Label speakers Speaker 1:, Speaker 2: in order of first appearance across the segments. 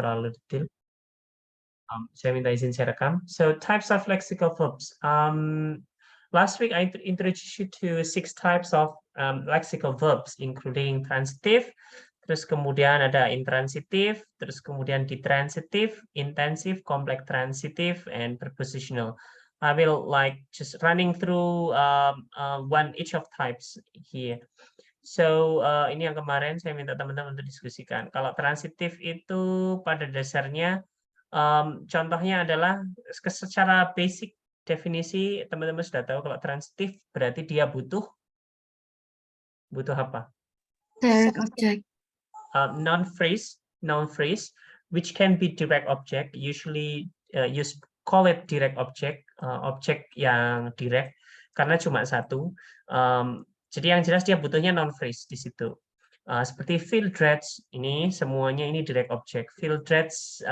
Speaker 1: terlalu detail. Saya minta izin saya rekam. So types of lexical verbs. Last week I introduced you to 6 types of lexical verbs, including transitive, terus kemudian ada intransitive, terus kemudian ditransitive, intensive, complex transitive, and prepositional. I will like just running through each of types here. So ini yang kemarin saya minta teman-teman untuk diskusikan. Kalau transitif itu pada dasarnya contohnya adalah secara basic definisi teman-teman sudah tahu kalau transitif berarti dia butuh apa?
Speaker 2: Direct object.
Speaker 1: Noun phrase, which can be direct object. Usually you call it direct object, objek yang direct karena cuma satu. Jadi yang jelas dia butuhnya noun phrase di situ. Seperti field dreads ini semuanya ini direct object. Field dreads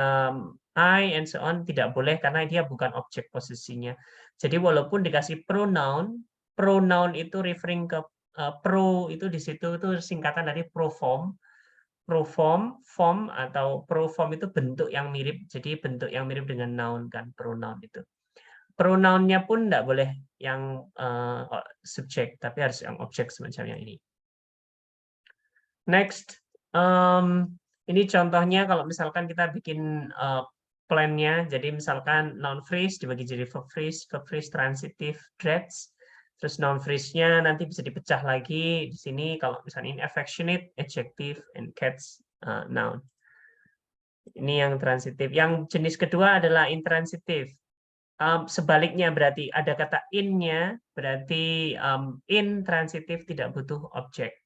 Speaker 1: I and so on tidak boleh karena dia bukan objek posisinya. Jadi walaupun dikasih pronoun itu referring ke pro itu di situ itu singkatan dari proform. Form atau proform itu bentuk yang mirip. Jadi bentuk yang mirip dengan noun kan pronoun itu. Pronounnya pun tidak boleh yang subjek, tapi harus yang objek semacam yang ini. Next, ini contohnya kalau misalkan kita bikin plan-nya, jadi misalkan noun phrase dibagi jadi verb phrase transitive, dreads, terus noun phrase-nya nanti bisa dipecah lagi di sini kalau misalnya ini affectionate, adjective, and cats noun. Ini yang transitif. Yang jenis kedua adalah intransitif. Sebaliknya berarti ada kata in-nya, berarti intransitif tidak butuh objek.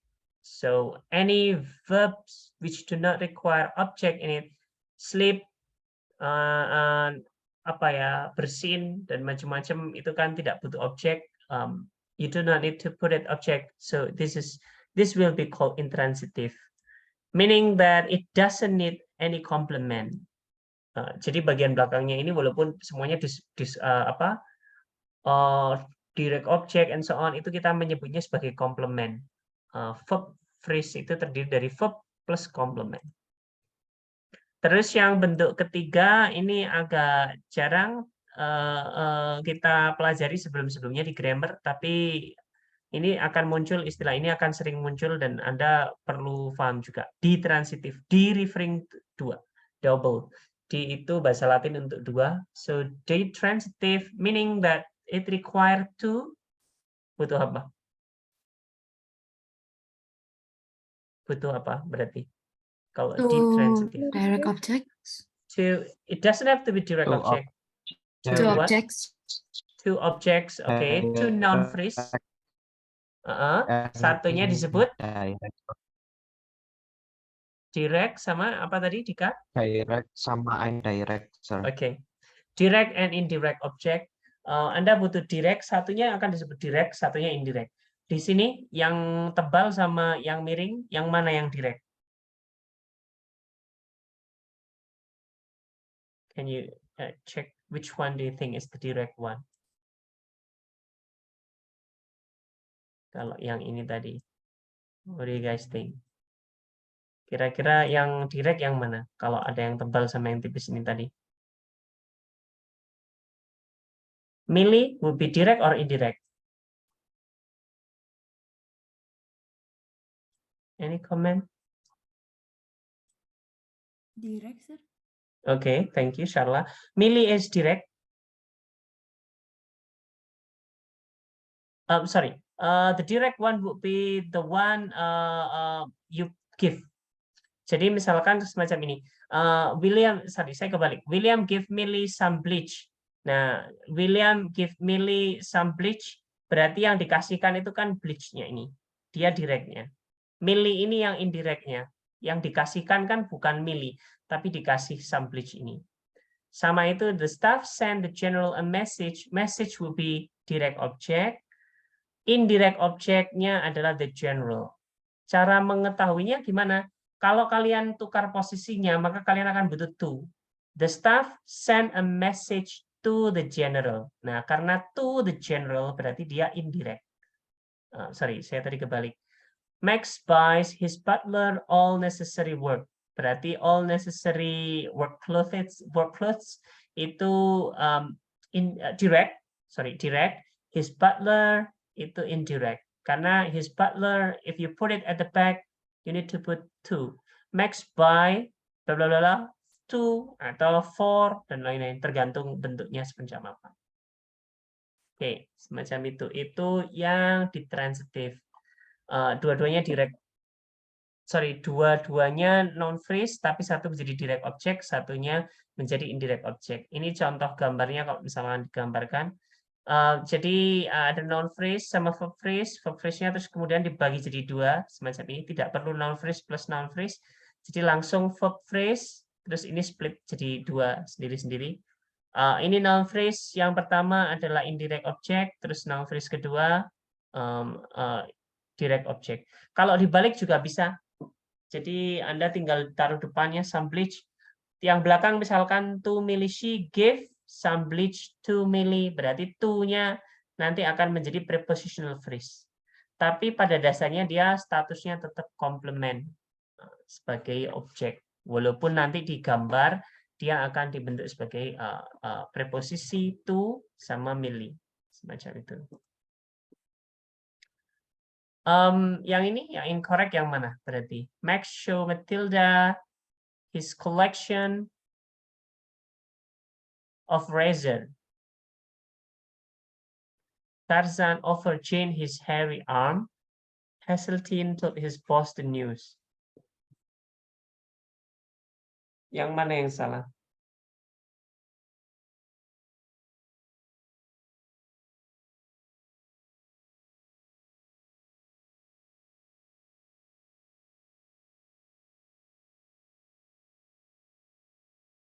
Speaker 1: So any verbs which do not require object in it, sleep, bersin dan macam-macam itu kan tidak butuh objek. You do not need to put it object. So this will be called intransitive, meaning that it doesn't need any complement. Jadi bagian belakangnya ini walaupun semuanya direct object and so on itu kita menyebutnya sebagai complement. Verb phrase itu terdiri dari verb plus complement. Terus yang bentuk ketiga ini agak jarang kita pelajari sebelum-sebelumnya di grammar, tapi ini akan muncul istilah ini akan sering muncul dan Anda perlu paham juga. Ditransitif, di referring dua, double. Di itu bahasa Latin untuk dua. So ditransitive meaning that it require to butuh apa? Butuh apa berarti? Kalau ditransitive.
Speaker 2: Direct object.
Speaker 1: It doesn't have to be direct object.
Speaker 2: Two objects.
Speaker 1: Two objects, okay. Two noun phrase. Satunya disebut direct sama apa tadi Dika?
Speaker 3: Direct sama indirect.
Speaker 1: Oke. Direct and indirect object. Anda butuh direct, satunya akan disebut direct, satunya indirect. Di sini yang tebal sama yang miring, yang mana yang direct? Can you check which one do you think is the direct one? Kalau yang ini tadi. What do you guys think? Kira-kira yang direct yang mana? Kalau ada yang tebal sama yang tipis ini tadi. Milih would be direct or indirect? Any comment?
Speaker 4: Direct, sir.
Speaker 1: Okay, thank you, Sharla. Milih is direct. Sorry, the direct one would be the one you give. Jadi misalkan semacam ini, saya kebalik. William give Millie some bleach. Nah, William give Millie some bleach, berarti yang dikasihkan itu kan bleach-nya ini. Dia directnya. Millie ini yang indirectnya. Yang dikasihkan kan bukan Millie, tapi dikasih some bleach ini. Sama itu, the staff send the general a message. Message will be direct object. Indirect object-nya adalah the general. Cara mengetahuinya gimana? Kalau kalian tukar posisinya, maka kalian akan butuh to. The staff send a message to the general. Nah, karena to the general berarti dia indirect. Sorry, saya tadi kebalik. Max buys his butler all necessary work. berarti all necessary work clothes itu direct. His butler itu indirect. Karena his butler, if you put it at the back, you need to put to. Max buy bla bla bla to atau for dan lain-lain, tergantung bentuknya semacam apa. Oke, semacam itu. Itu yang ditransitif. Dua-duanya direct. Dua-duanya non-phrase, tapi satu menjadi direct object, satunya menjadi indirect object. Ini contoh gambarnya kalau misalnya digambarkan. Jadi ada non-phrase sama verb phrase. Verb phrase-nya terus kemudian dibagi jadi dua, semacam ini. Tidak perlu non-phrase plus non-phrase. Jadi langsung verb phrase, terus ini split jadi dua sendiri-sendiri. Ini noun phrase yang pertama adalah indirect object, terus noun phrase kedua direct object. Kalau dibalik juga bisa. Jadi Anda tinggal taruh depannya some bleach. Yang belakang misalkan 2 milli she gave some bleach to Millie, berarti to-nya nanti akan menjadi prepositional phrase. Tapi pada dasarnya dia statusnya tetap komplement sebagai objek. Walaupun nanti digambar dia akan dibentuk sebagai preposisi to sama Millie, semacam itu. Yang ini yang incorrect yang mana berarti? Max show Matilda his collection of razor. Tarzan offered Jane his hairy arm. Hazeltine told his boss the news. Yang mana yang salah?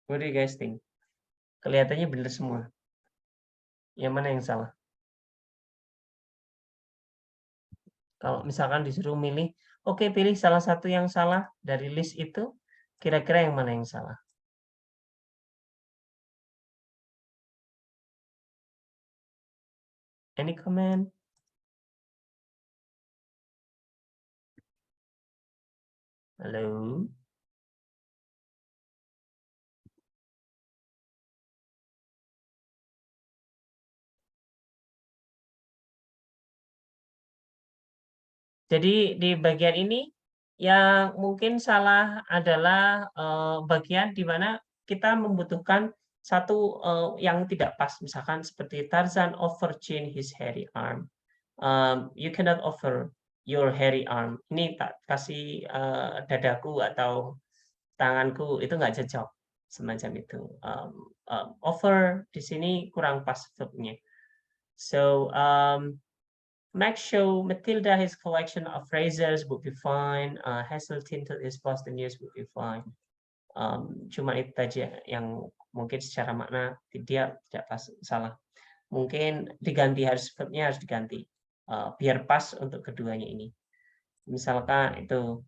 Speaker 1: What do you guys think? Kelihatannya benar semua. Yang mana yang salah? Kalau misalkan disuruh milih, oke, pilih salah satu yang salah dari list itu, kira-kira yang mana yang salah? Any comment? Halo? Jadi di bagian ini yang mungkin salah adalah bagian di mana kita membutuhkan satu yang tidak pas. Misalkan seperti Tarzan offer Jane his hairy arm. You cannot offer your hairy arm. Ini tak kasih dadaku atau tanganku, itu nggak cocok. Semacam itu. Offer di sini kurang pas verbnya. So, Max show Matilda his collection of razors would be fine. Hazeltine to his boss the news would be fine. Cuma itu saja yang mungkin secara makna dia tidak pas, salah. Mungkin diganti, verbnya harus diganti biar pas untuk keduanya ini. Misalkan itu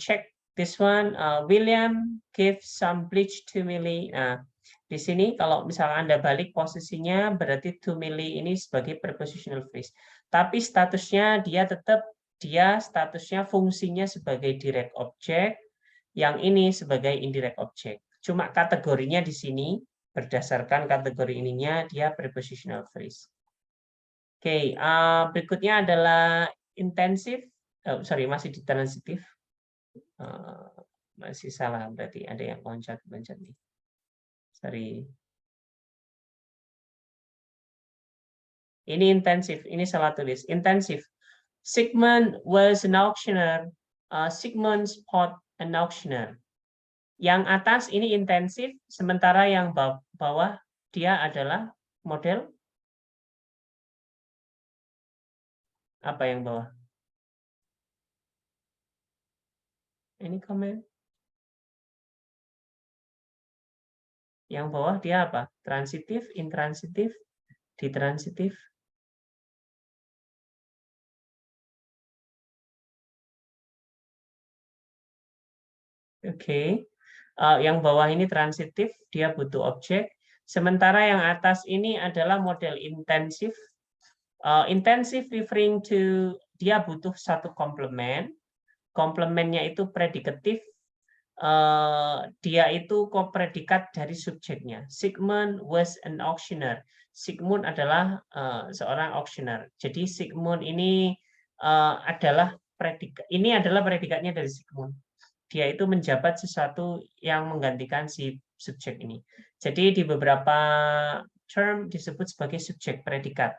Speaker 1: check this one. William give some bleach to Millie. Nah, di sini kalau misalnya Anda balik posisinya berarti to Millie ini sebagai prepositional phrase. Tapi statusnya dia tetap statusnya fungsinya sebagai direct object, yang ini sebagai indirect object. Cuma kategorinya di sini berdasarkan kategori ininya dia prepositional phrase. Oke, berikutnya adalah intensif. Masih di transitif. Masih salah berarti ada yang loncat nih. Sorry. Ini intensif, ini salah tulis. Intensif. Sigmund was an auctioneer. Sigmund spot an auctioneer. Yang atas ini intensif, sementara yang bawah dia adalah model. Apa yang bawah? Ini komen. Yang bawah dia apa? Transitif, intransitif, ditransitif. Oke. Yang bawah ini transitif, dia butuh objek. Sementara yang atas ini adalah model intensif. Intensif referring to dia butuh satu komplement. Komplementnya itu predikatif. dia itu predikat dari subjeknya. Sigmund was an auctioneer. Sigmund adalah seorang auctioneer. Jadi Sigmund ini adalah predikatnya dari Sigmund. Dia itu menjabat sesuatu yang menggantikan si subjek ini. Jadi di beberapa term disebut sebagai subjek predikat.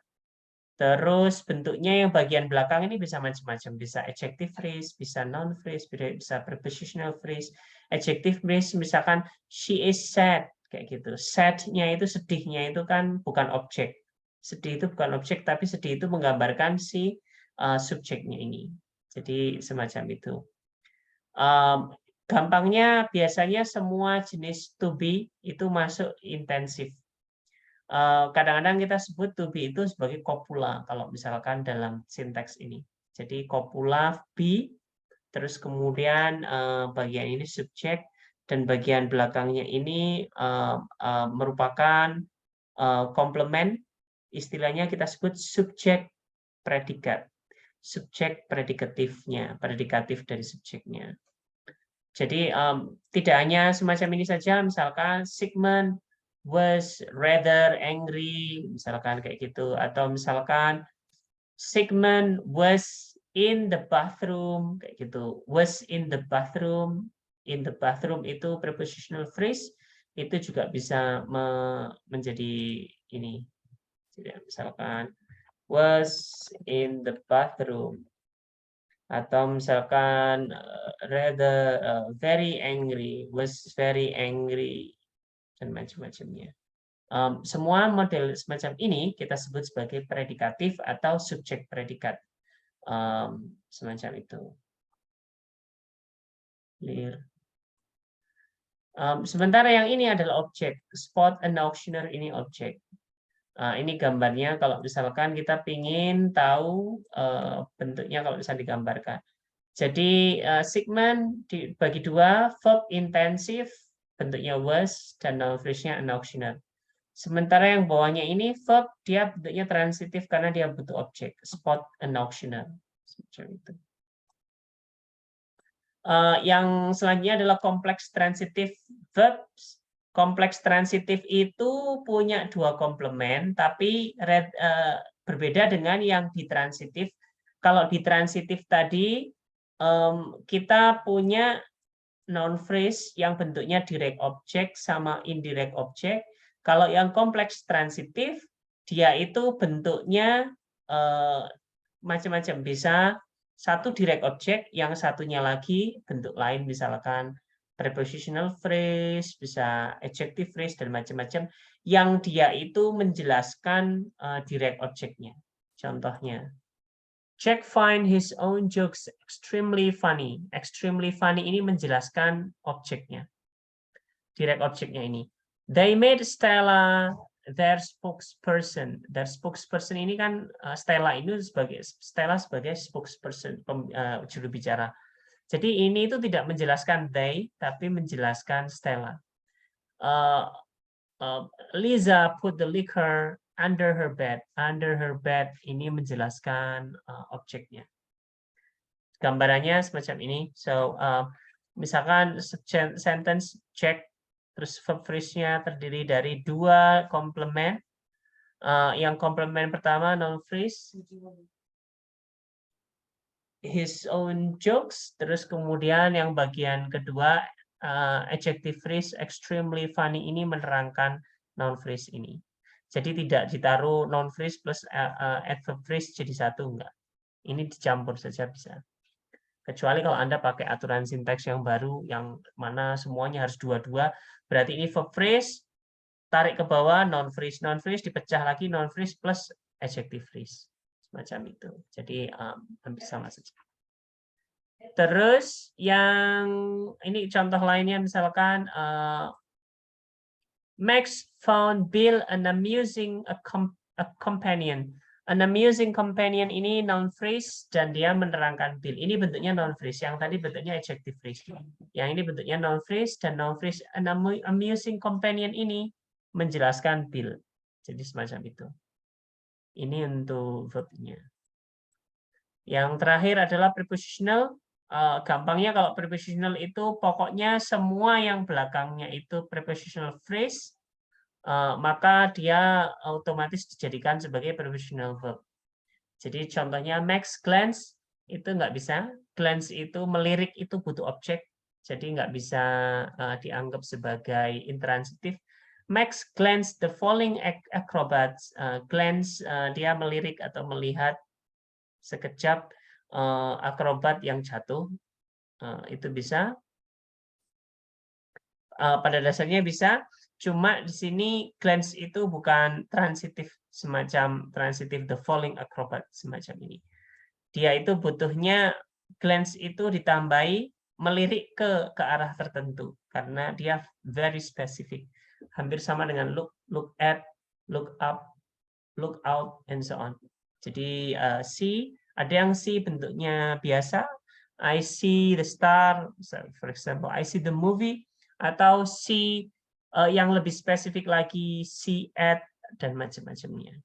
Speaker 1: Terus bentuknya yang bagian belakang ini bisa macam-macam, bisa adjective phrase, bisa noun phrase, bisa prepositional phrase. Adjective phrase misalkan she is sad, kayak gitu. Sad-nya itu, sedihnya itu kan bukan objek. Sedih itu bukan objek, tapi sedih itu menggambarkan si subjeknya ini. Jadi semacam itu. Gampangnya biasanya semua jenis to be itu masuk intensif. Kadang-kadang kita sebut to be itu sebagai copula kalau misalkan dalam sinteks ini. Jadi copula be, terus kemudian bagian ini subjek dan bagian belakangnya ini merupakan komplement. Istilahnya kita sebut subjek predikat. Subjek predikatifnya, predikatif dari subjeknya. Jadi tidak hanya semacam ini saja, misalkan Sigmund was rather angry, misalkan kayak gitu, atau misalkan Sigmund was in the bathroom, kayak gitu. Was in the bathroom itu prepositional phrase, itu juga bisa menjadi ini. Jadi, misalkan was in the bathroom, atau misalkan rather very angry, was very angry, dan macam-macamnya. Semua model semacam ini kita sebut sebagai predikatif atau subjek predikat. Semacam itu. Clear. Sementara yang ini adalah objek. Spot an auctioneer ini objek. Ini gambarnya kalau misalkan kita ingin tahu bentuknya kalau bisa digambarkan. Jadi Sigmund dibagi dua, verb intensif bentuknya was dan noun phrase-nya an auctioneer. Sementara yang bawahnya ini verb, dia bentuknya transitif karena dia butuh objek. Spot an auctioneer. Semacam itu. Yang selanjutnya adalah kompleks transitive verbs. Kompleks transitif itu punya dua komplement, tapi berbeda dengan yang ditransitif. Kalau ditransitif tadi, kita punya noun phrase yang bentuknya direct object sama indirect object. Kalau yang kompleks transitif, dia itu bentuknya macam-macam. Bisa satu direct object, yang satunya lagi bentuk lain, misalkan prepositional phrase, bisa adjective phrase, dan macam-macam, yang dia itu menjelaskan direct object-nya. Contohnya, Jack find his own jokes extremely funny. Extremely funny ini menjelaskan objeknya, direct objeknya ini. They made Stella their spokesperson. Their spokesperson ini kan Stella sebagai spokesperson, juru bicara. Jadi ini itu tidak menjelaskan they, tapi menjelaskan Stella. Lisa put the liquor under her bed. Under her bed ini menjelaskan objeknya. Gambarannya semacam ini. So misalkan sentence Jack, terus verb phrase-nya terdiri dari dua komplement. Yang komplement pertama noun phrase, his own jokes, terus kemudian yang bagian kedua adjective phrase extremely funny ini menerangkan noun phrase ini. Jadi tidak ditaruh noun phrase plus adverb phrase jadi satu, enggak. Ini dicampur saja bisa. Kecuali kalau Anda pakai aturan sinteks yang baru yang mana semuanya harus dua-dua, berarti ini verb phrase tarik ke bawah, noun phrase dipecah lagi, noun phrase plus adjective phrase. Semacam itu. Jadi hampir sama saja. Terus yang ini contoh lainnya misalkan Max found Bill an amusing companion. An amusing companion ini noun phrase dan dia menerangkan Bill. Ini bentuknya noun phrase. Yang tadi bentuknya adjective phrase. Yang ini bentuknya noun phrase dan noun phrase an amusing companion ini menjelaskan Bill. Jadi semacam itu. Ini untuk verbnya. Yang terakhir adalah prepositional. Gampangnya kalau prepositional itu pokoknya semua yang belakangnya itu prepositional phrase, maka dia otomatis dijadikan sebagai prepositional verb. Jadi contohnya Max glance itu nggak bisa. Glance itu melirik itu butuh objek, jadi nggak bisa dianggap sebagai intransitif. Max glance the falling acrobats. Glance dia melirik atau melihat sekejap akrobat yang jatuh. Itu bisa. Pada dasarnya bisa. Cuma di sini glance itu bukan transitif semacam transitif the falling acrobat semacam ini. Dia itu butuhnya glance itu ditambahi melirik ke arah tertentu karena dia very specific. Hampir sama dengan look at, look up, look out, and so on. Jadi see, ada yang see bentuknya biasa, I see the star, for example, I see the movie, atau see yang lebih spesifik lagi, see at, dan macam-macamnya.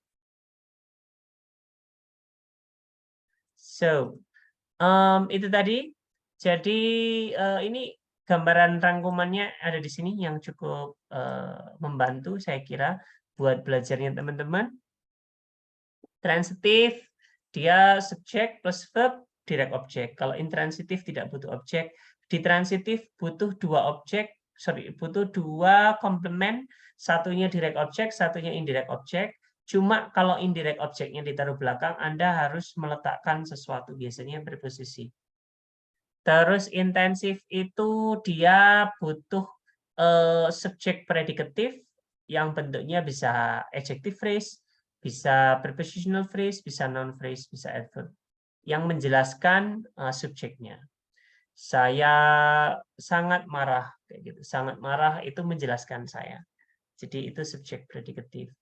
Speaker 1: So, itu tadi. Jadi ini gambaran rangkumannya ada di sini yang cukup membantu saya kira buat belajarnya teman-teman. Transitif, dia subjek plus verb, direct object. Kalau intransitif tidak butuh objek. Di transitif butuh butuh dua komplement, satunya direct object, satunya indirect object. Cuma kalau indirect objectnya ditaruh belakang, Anda harus meletakkan sesuatu, biasanya preposisi. Terus intensif itu dia butuh subjek predikatif yang bentuknya bisa adjective phrase, bisa prepositional phrase, bisa noun phrase, bisa adverb yang menjelaskan subjeknya. Saya sangat marah, kayak gitu. Sangat marah itu menjelaskan saya. Jadi itu subjek predikatif.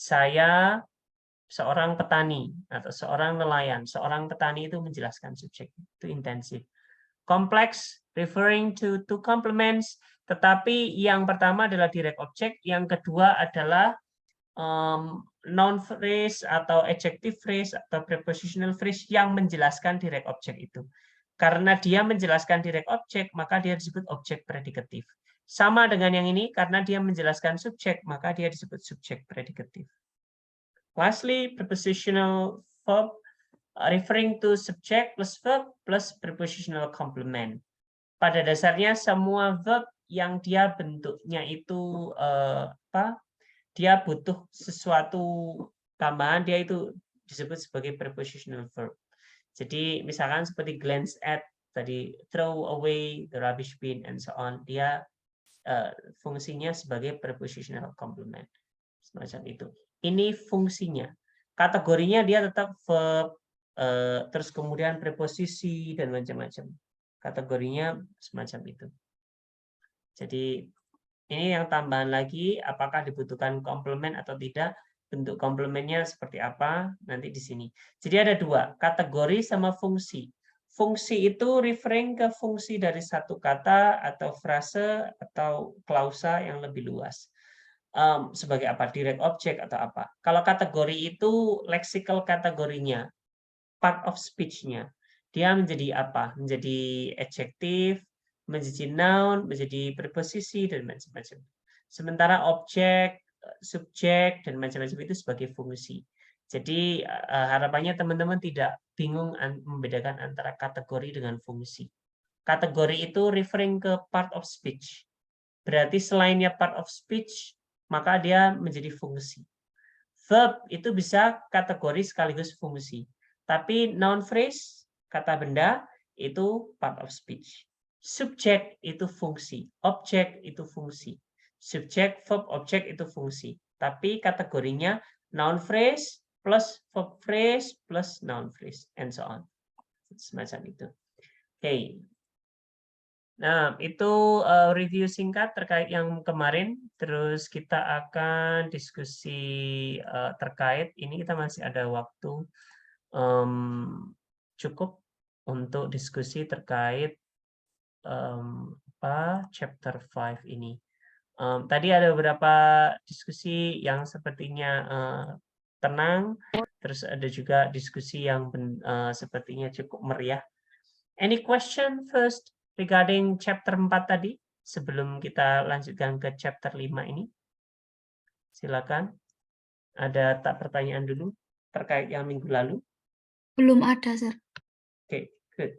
Speaker 1: Saya seorang petani atau seorang nelayan. Seorang petani itu menjelaskan subjek, itu intensif. Kompleks, referring to two complements, tetapi yang pertama adalah direct object, yang kedua adalah noun phrase atau adjective phrase atau prepositional phrase yang menjelaskan direct object itu. Karena dia menjelaskan direct object, maka dia disebut objek predikatif. Sama dengan yang ini, karena dia menjelaskan subjek, maka dia disebut subjek predikatif. Lastly, prepositional verb referring to subject plus verb plus prepositional complement. Pada dasarnya semua verb yang dia bentuknya itu dia butuh sesuatu tambahan, dia itu disebut sebagai prepositional verb. Jadi misalkan seperti glance at tadi, throw away the rubbish bin and so on, dia fungsinya sebagai prepositional complement semacam itu. Ini fungsinya. Kategorinya dia tetap verb, terus kemudian preposisi dan macam-macam. Kategorinya semacam itu. Jadi ini yang tambahan lagi, apakah dibutuhkan komplement atau tidak, bentuk komplementnya seperti apa, nanti di sini. Jadi ada dua, kategori sama fungsi. Fungsi itu referring ke fungsi dari satu kata atau frase atau klausa yang lebih luas. Sebagai apa? Direct object atau apa. Kalau kategori itu lexical kategorinya, part of speech-nya. Dia menjadi apa? Menjadi adjektif, menjadi noun, menjadi preposisi, dan macam-macam. Sementara objek, subjek, dan macam-macam itu sebagai fungsi. Jadi harapannya teman-teman tidak bingung membedakan antara kategori dengan fungsi. Kategori itu referring ke part of speech. Berarti selainnya part of speech, maka dia menjadi fungsi. Verb itu bisa kategori sekaligus fungsi. Tapi noun phrase, kata benda, itu part of speech. Subjek itu fungsi, objek itu fungsi. Subjek, verb, objek itu fungsi. Tapi kategorinya noun phrase plus verb phrase plus noun phrase, and so on. Semacam itu. Oke. Nah, itu review singkat terkait yang kemarin. Terus kita akan diskusi terkait, ini kita masih ada waktu cukup untuk diskusi terkait chapter 5 ini. Tadi ada beberapa diskusi yang sepertinya tenang, terus ada juga diskusi yang sepertinya cukup meriah. Any question first regarding chapter 4 tadi sebelum kita lanjutkan ke chapter 5 ini? Silakan. Ada tak pertanyaan dulu terkait yang minggu lalu?
Speaker 2: Belum ada, Sir.
Speaker 1: Oke, good.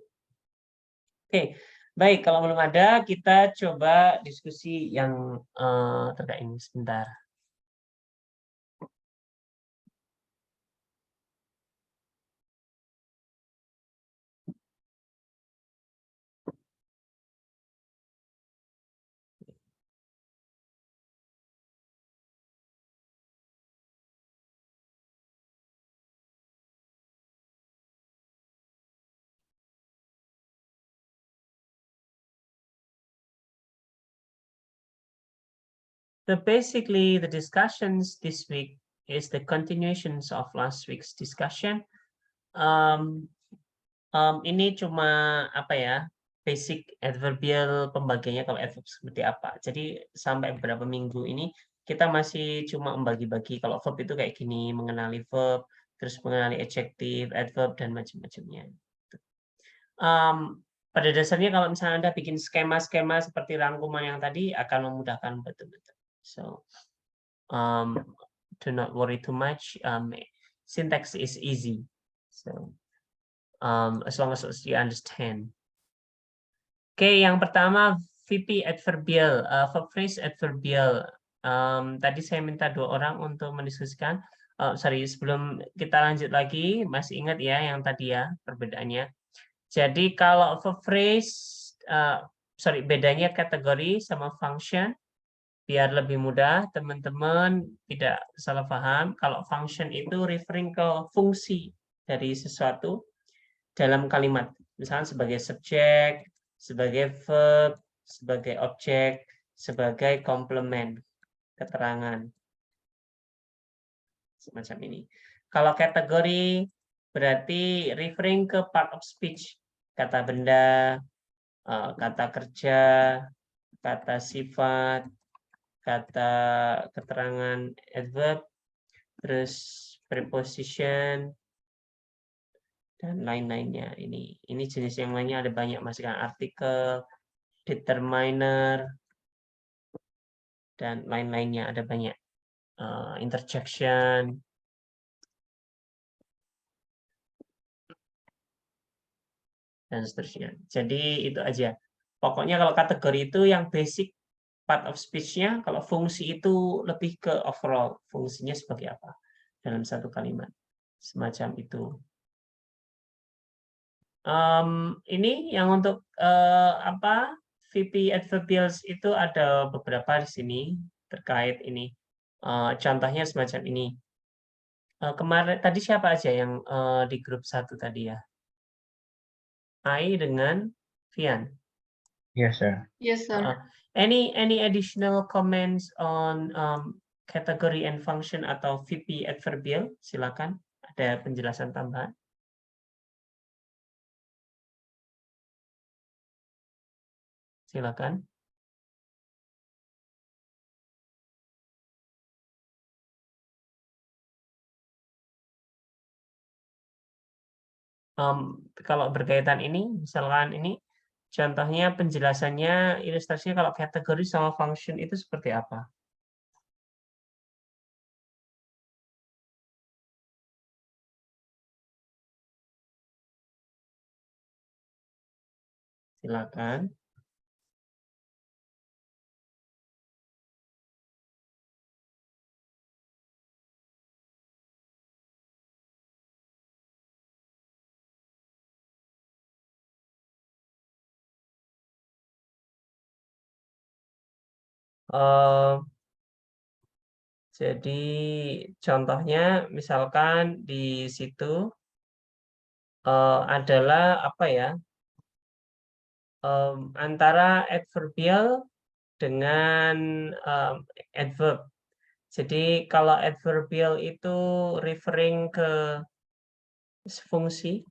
Speaker 1: Oke, baik. Kalau belum ada, kita coba diskusi yang terkait ini sebentar. So basically, the discussions this week is the continuations of last week's discussion. Ini cuma apa ya, basic adverbial pembagiannya kalau adverb seperti apa. Jadi sampai beberapa minggu ini kita masih cuma membagi-bagi kalau verb itu kayak gini, mengenali verb, terus mengenali adjective, adverb dan macam-macamnya. Pada dasarnya kalau misalnya Anda bikin skema-skema seperti rangkuman yang tadi akan memudahkan betul-betul. So do not worry too much. Syntax is easy. So as long as you understand. Oke, yang pertama VP adverbial, verb phrase adverbial. Tadi saya minta 2 orang untuk mendiskusikan. Sorry, sebelum kita lanjut lagi, masih ingat ya yang tadi ya perbedaannya. Jadi kalau verb phrase, bedanya kategori sama function, biar lebih mudah teman-teman tidak salah paham. Kalau function itu referring ke fungsi dari sesuatu dalam kalimat, misalnya sebagai subjek, sebagai verb, sebagai objek, sebagai komplement, keterangan. Semacam ini. Kalau kategori berarti referring ke part of speech, kata benda, kata kerja, kata sifat, kata keterangan adverb, terus preposition, dan lain-lainnya. Ini jenis yang lainnya ada banyak, masukkan artikel, determiner, dan lain-lainnya ada banyak. Interjection, dan seterusnya. Jadi itu aja. Pokoknya kalau kategori itu yang basic part of speech-nya, kalau fungsi itu lebih ke overall, fungsinya sebagai apa dalam satu kalimat. Semacam itu. Ini yang untuk VP adverbials itu ada beberapa di sini terkait ini. Contohnya semacam ini. Kemarin tadi siapa aja yang di grup 1 tadi ya? Ai dengan Vian.
Speaker 3: Yes, sir.
Speaker 2: Yes, sir.
Speaker 1: Any additional comments on category and function atau VP adverbial? Silakan. Ada penjelasan tambahan? Silakan. Kalau berkaitan ini, misalkan ini contohnya penjelasannya, ilustrasinya kalau kategori sama function itu seperti apa? Silakan. Jadi contohnya misalkan di situ adalah apa ya, antara adverbial dengan adverb. Jadi kalau adverbial itu referring ke fungsi,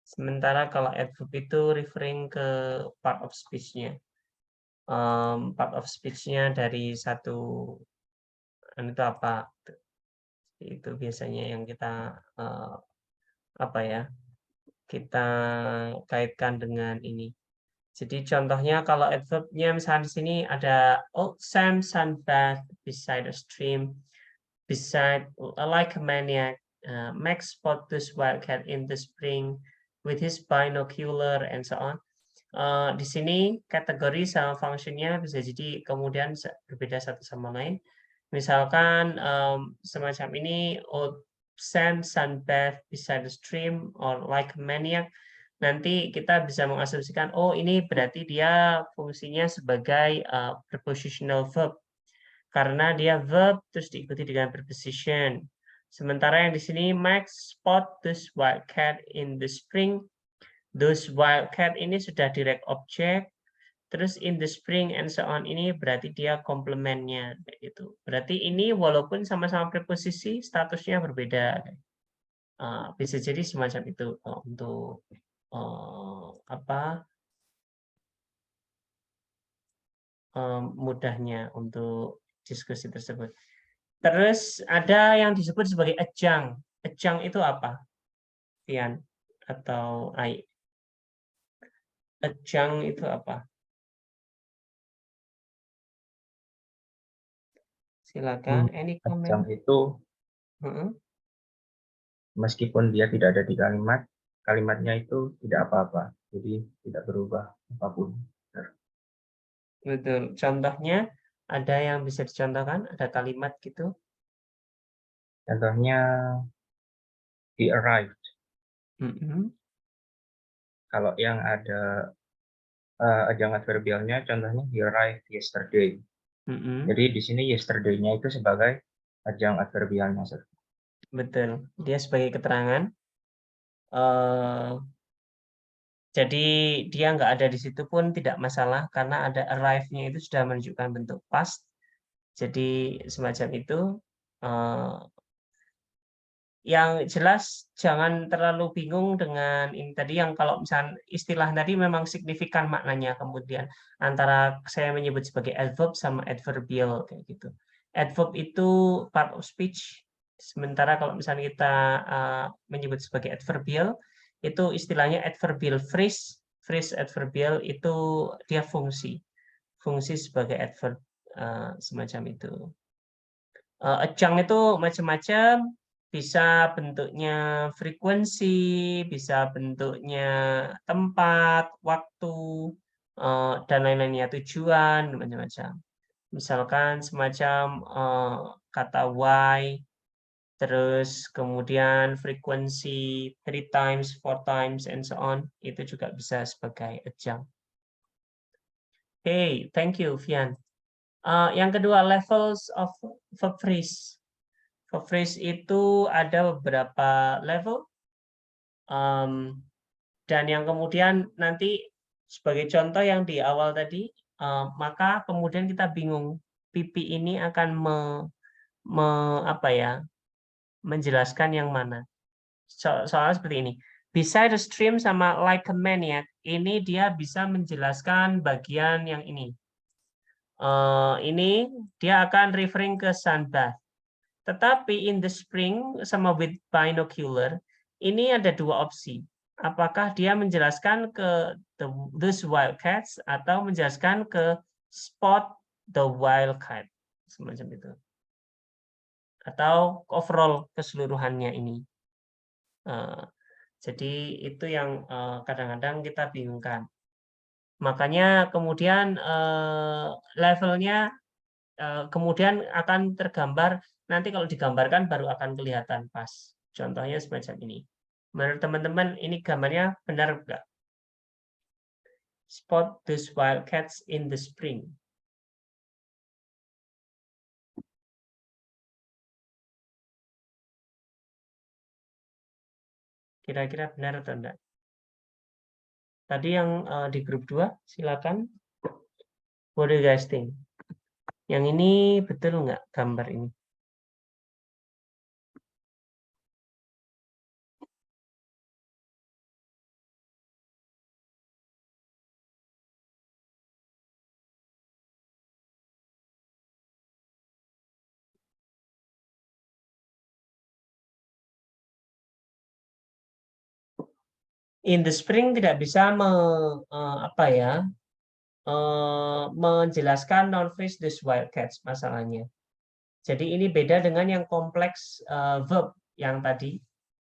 Speaker 1: sementara kalau adverb itu referring ke part of speech-nya. Part of speech-nya dari satu itu apa? Itu biasanya yang kita apa ya? Kita kaitkan dengan ini. Jadi contohnya kalau adverb-nya misalnya di sini ada Sam sunbathed beside a stream, beside like a maniac. Max spot this wildcat in the spring with his binocular and so on. Di sini kategori sama fungsinya bisa jadi kemudian berbeda satu sama lain. Misalkan semacam ini, Sam sunbathed beside the stream or like a maniac. Nanti kita bisa mengasumsikan, oh ini berarti dia fungsinya sebagai prepositional verb. Karena dia verb terus diikuti dengan preposition. Sementara yang di sini, Max spot this wildcat in the spring. Those wildcat ini sudah direct object. Terus in the spring and so on ini berarti dia komplementnya kayak gitu. Berarti ini walaupun sama-sama preposisi statusnya berbeda. Bisa jadi semacam itu untuk apa mudahnya untuk diskusi tersebut. Terus ada yang disebut sebagai ejang. Ejang itu apa, Tian atau Ai? Ejang itu apa? Silakan. Any
Speaker 4: Ejang
Speaker 1: comment?
Speaker 4: itu
Speaker 1: Mm-mm.
Speaker 4: meskipun dia tidak ada di kalimat, kalimatnya itu tidak apa-apa. Jadi tidak berubah apapun.
Speaker 1: Betul. Contohnya ada yang bisa dicontohkan? Ada kalimat gitu?
Speaker 4: Contohnya, he arrived.
Speaker 1: Mm-mm.
Speaker 4: Kalau yang ada ejang adverbialnya, contohnya he arrived yesterday.
Speaker 1: Mm-mm.
Speaker 4: Jadi di sini yesterday-nya itu sebagai ejang adverbialnya. Sir.
Speaker 1: Betul. Dia sebagai keterangan. eh jadi dia nggak ada di situ pun tidak masalah karena ada arrive-nya itu sudah menunjukkan bentuk past. Jadi semacam itu. eh yang jelas jangan terlalu bingung dengan ini tadi yang kalau misalnya istilah tadi memang signifikan maknanya kemudian antara saya menyebut sebagai adverb sama adverbial kayak gitu. Adverb itu part of speech, sementara kalau misalnya kita menyebut sebagai adverbial itu istilahnya adverbial phrase. Phrase adverbial itu dia fungsi sebagai adverb semacam itu. Ejang itu macam-macam, bisa bentuknya frekuensi, bisa bentuknya tempat, waktu, dan lain-lainnya, tujuan, macam-macam. Misalkan semacam kata why, terus kemudian frekuensi 3 times, 4 times, and so on, itu juga bisa sebagai ejang. Hey, thank you, Vian. Yang kedua, levels of verb phrase. Verb phrase itu ada beberapa level, dan yang kemudian nanti sebagai contoh yang di awal tadi, maka kemudian kita bingung, PP ini akan apa ya, menjelaskan yang mana. Soalnya seperti ini. Beside the stream sama like a maniac, ini dia bisa menjelaskan bagian yang ini. Ini dia akan referring ke sunbath. Tetapi in the spring sama with binocular, ini ada dua opsi. Apakah dia menjelaskan ke those wildcats atau menjelaskan ke spot the wildcat, semacam itu. Atau overall keseluruhannya ini. Jadi itu yang kadang-kadang kita bingungkan. Makanya kemudian levelnya kemudian akan tergambar, nanti kalau digambarkan baru akan kelihatan pas. Contohnya semacam ini. Menurut teman-teman ini gambarnya benar enggak? Spot those wildcats in the spring. Kira-kira benar atau enggak? Tadi yang di grup 2, silakan. What do you guys think? Yang ini betul enggak gambar ini? In the spring tidak bisa menjelaskan non-phrase these wildcats masalahnya. Jadi ini beda dengan yang kompleks verb yang tadi.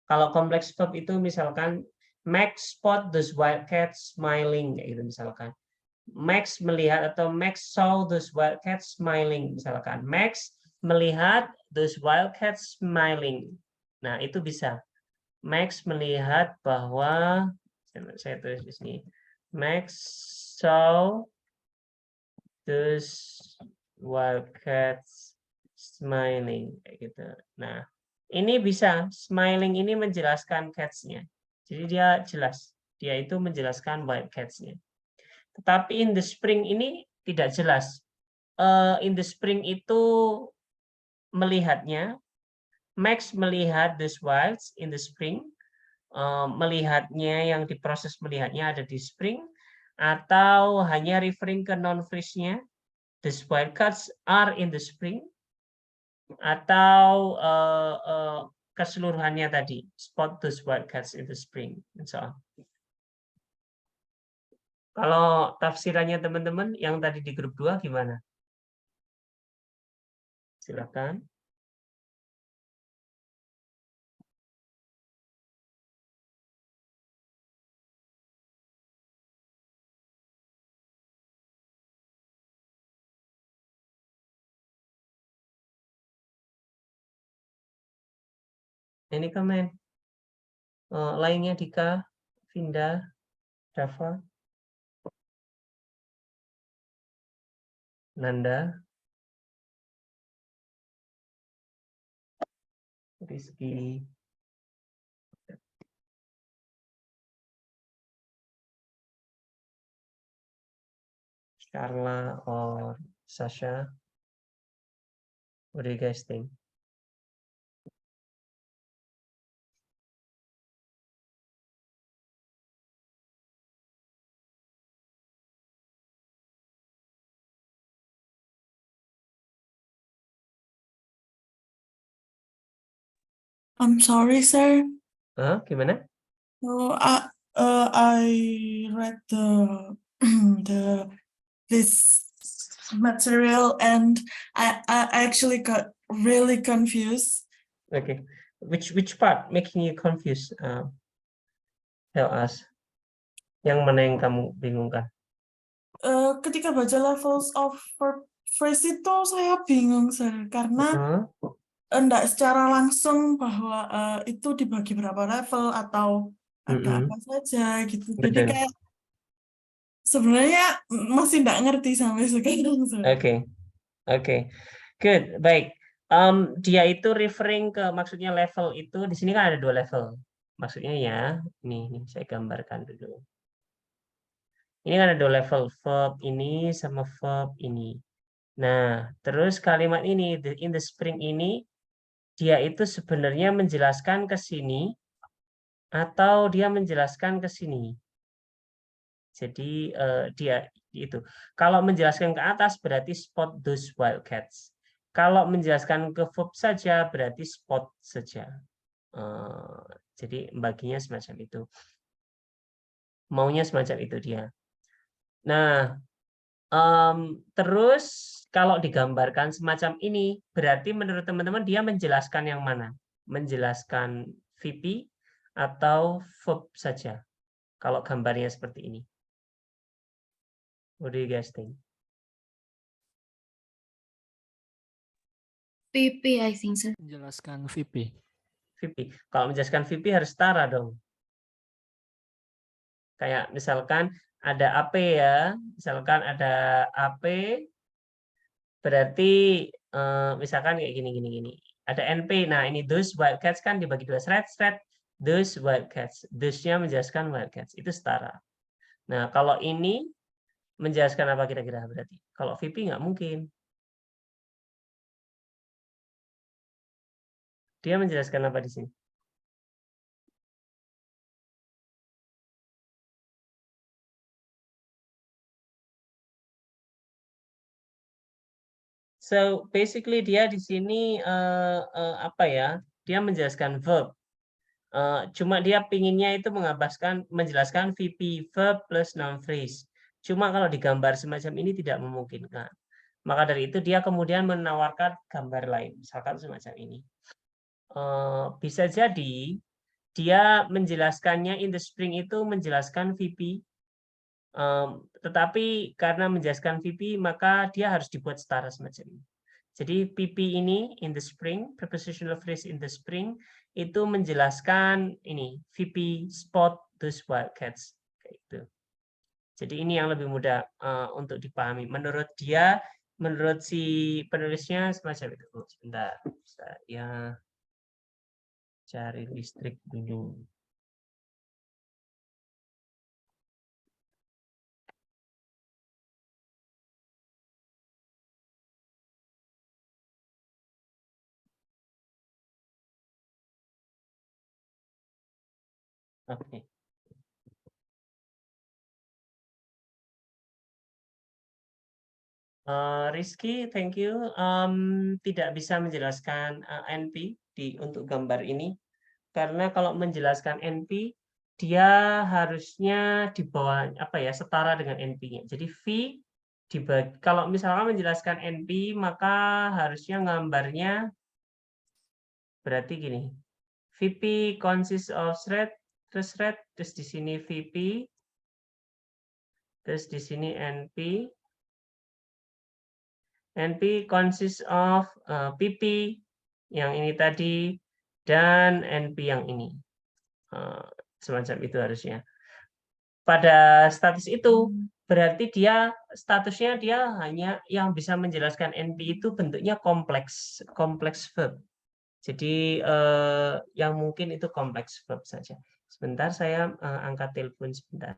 Speaker 1: Kalau kompleks verb itu misalkan Max spot those wildcats smiling, kayak gitu misalkan. Max melihat atau Max saw those wildcats smiling, misalkan. Max melihat those wildcats smiling. Nah, itu bisa. Max melihat bahwa saya tulis di sini. Max saw those wildcats smiling, kayak gitu. Nah, ini bisa smiling ini menjelaskan cats-nya. Jadi dia jelas, dia itu menjelaskan wildcats-nya. Tetapi in the spring ini tidak jelas. In the spring itu melihatnya, Max melihat those wilds in the spring, melihatnya yang diproses melihatnya ada di spring, atau hanya referring ke non-phrase-nya, these wildcats are in the spring, atau keseluruhannya tadi, spot those wildcats in the spring, and so on. Kalau tafsirannya teman-teman yang tadi di grup 2 gimana? Silakan. Ini komen. Lainnya Dika, Vinda, Dava, Nanda, Rizky, Carla, or Sasha. What do you guys think?
Speaker 5: I'm sorry, sir.
Speaker 1: Gimana?
Speaker 5: So I read the this material and I actually got really confused.
Speaker 1: Okay. Which part making you confused? Tell us. Yang mana yang kamu bingungkan?
Speaker 5: Ketika baca levels of verb phrase itu saya bingung, sir, karena enggak secara langsung bahwa itu dibagi berapa level atau ada apa saja gitu. Jadi
Speaker 1: Betul.
Speaker 5: kayak sebenarnya masih enggak ngerti sampai sekarang, sir.
Speaker 1: Oke. Good. Baik. Dia itu referring ke maksudnya level itu di sini kan ada 2 level. Maksudnya ya, nih saya gambarkan dulu. Ini kan ada 2 level, verb ini sama verb ini. Nah, terus kalimat ini in the spring ini dia itu sebenarnya menjelaskan ke sini atau dia menjelaskan ke sini. Jadi dia itu. Kalau menjelaskan ke atas berarti spot those wildcats. Kalau menjelaskan ke verb saja berarti spot saja. Jadi baginya semacam itu. Maunya semacam itu dia. Nah, terus kalau digambarkan semacam ini berarti menurut teman-teman dia menjelaskan yang mana? Menjelaskan VP atau verb saja? Kalau gambarnya seperti ini. What do you guys think?
Speaker 2: VP, I think, sir.
Speaker 6: Menjelaskan VP.
Speaker 1: VP. Kalau menjelaskan VP harus setara dong. Kayak misalkan ada AP ya, misalkan ada AP, berarti misalkan kayak gini. Ada NP, nah ini those wildcats kan dibagi 2, those wildcats. Those-nya menjelaskan wildcats, itu setara. Nah kalau ini menjelaskan apa kira-kira berarti? Kalau VP nggak mungkin. Dia menjelaskan apa di sini? So basically dia di sini apa ya? Dia menjelaskan verb. Cuma dia pinginnya itu menjelaskan VP verb plus noun phrase. Cuma kalau digambar semacam ini tidak memungkinkan. Maka dari itu dia kemudian menawarkan gambar lain, misalkan semacam ini. Bisa jadi dia menjelaskannya in the spring itu menjelaskan VP, tetapi karena menjelaskan VP maka dia harus dibuat setara semacam ini. Jadi PP ini in the spring, prepositional phrase in the spring itu menjelaskan ini VP spot those wildcats kayak gitu. Jadi ini yang lebih mudah untuk dipahami. Menurut dia, menurut si penulisnya semacam itu. Sebentar, saya cari listrik dulu. Oke. Rizky, thank you. Tidak bisa menjelaskan NP untuk gambar ini karena kalau menjelaskan NP dia harusnya di bawah setara dengan NP-nya. Jadi V dibagi, kalau misalkan menjelaskan NP maka harusnya gambarnya berarti gini. VP consists of thread, terus di sini VP, terus di sini NP. NP consists of PP yang ini tadi dan NP yang ini. Semacam itu harusnya. Pada status itu berarti dia statusnya dia hanya yang bisa menjelaskan NP itu bentuknya kompleks verb. Jadi yang mungkin itu kompleks verb saja. Sebentar saya angkat telepon sebentar.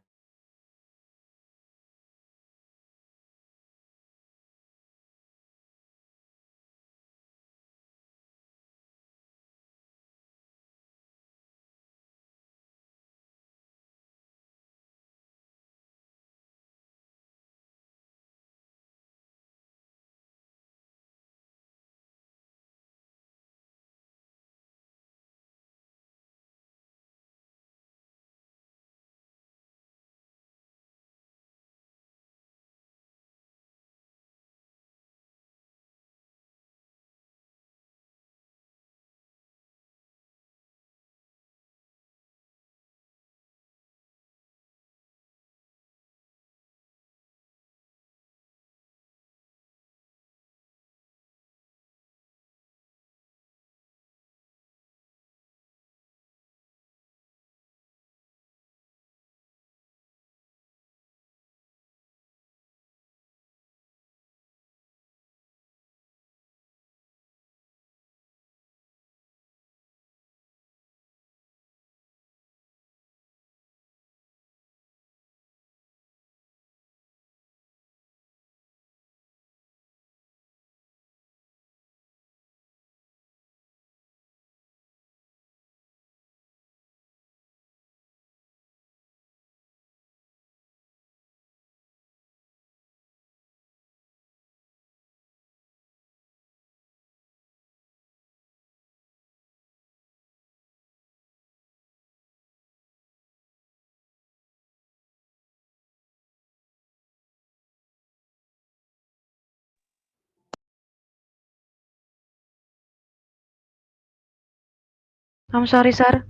Speaker 6: I'm sorry, sir,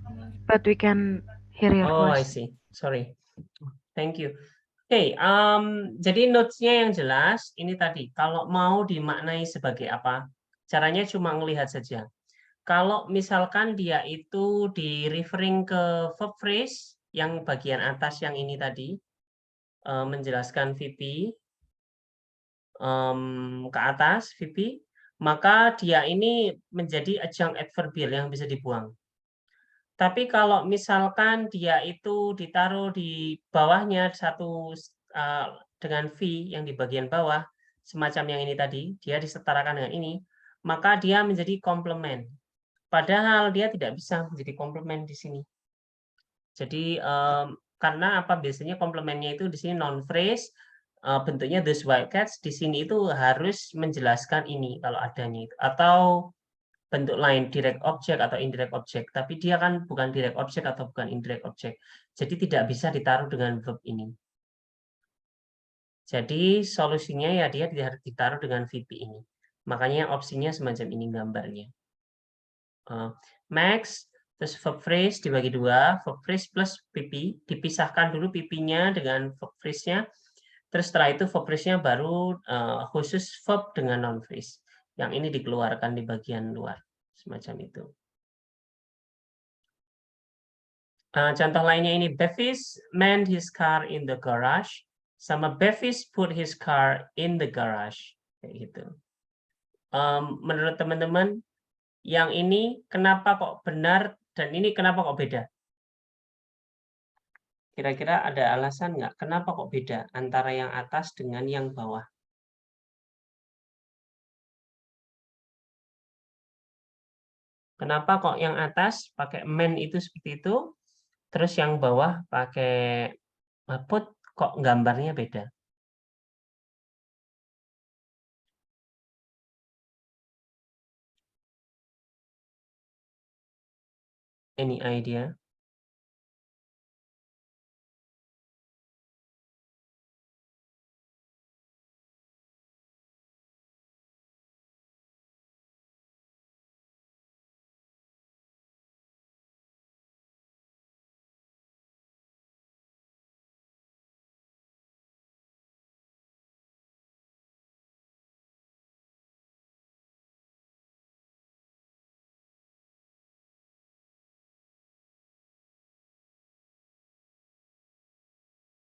Speaker 6: but we can hear your
Speaker 1: Oh, I
Speaker 6: voice.
Speaker 1: see. Sorry. Thank you. Oke, jadi notes-nya yang jelas ini tadi. Kalau mau dimaknai sebagai apa, caranya cuma melihat saja. Kalau misalkan dia itu di referring ke verb phrase yang bagian atas yang ini tadi, menjelaskan VP ke atas VP, maka dia ini menjadi adjunct adverbial yang bisa dibuang. Tapi kalau misalkan dia itu ditaruh di bawahnya dengan V yang di bagian bawah, semacam yang ini tadi, dia disetarakan dengan ini, maka dia menjadi komplement. Padahal dia tidak bisa menjadi komplement di sini. Jadi karena apa biasanya komplementnya itu di sini non phrase, bentuknya those wildcats, di sini itu harus menjelaskan ini kalau adanya itu. Atau bentuk lain, direct object atau indirect object, tapi dia kan bukan direct object atau bukan indirect object. Jadi tidak bisa ditaruh dengan verb ini. Jadi solusinya ya dia harus ditaruh dengan VP ini. Makanya opsinya semacam ini gambarnya. Max, terus verb phrase dibagi dua, verb phrase plus PP, dipisahkan dulu PP-nya dengan verb phrase-nya. Terus setelah itu verb phrase-nya baru khusus verb dengan noun phrase. Yang ini dikeluarkan di bagian luar. Semacam itu. Contoh lainnya ini, Bevis manned his car in the garage. Sama Bevis put his car in the garage. Kayak gitu. Menurut teman-teman, yang ini kenapa kok benar dan ini kenapa kok beda? Kira-kira ada alasan nggak? Kenapa kok beda antara yang atas dengan yang bawah? Kenapa kok yang atas pakai man itu seperti itu, terus yang bawah pakai put kok gambarnya beda? Any idea?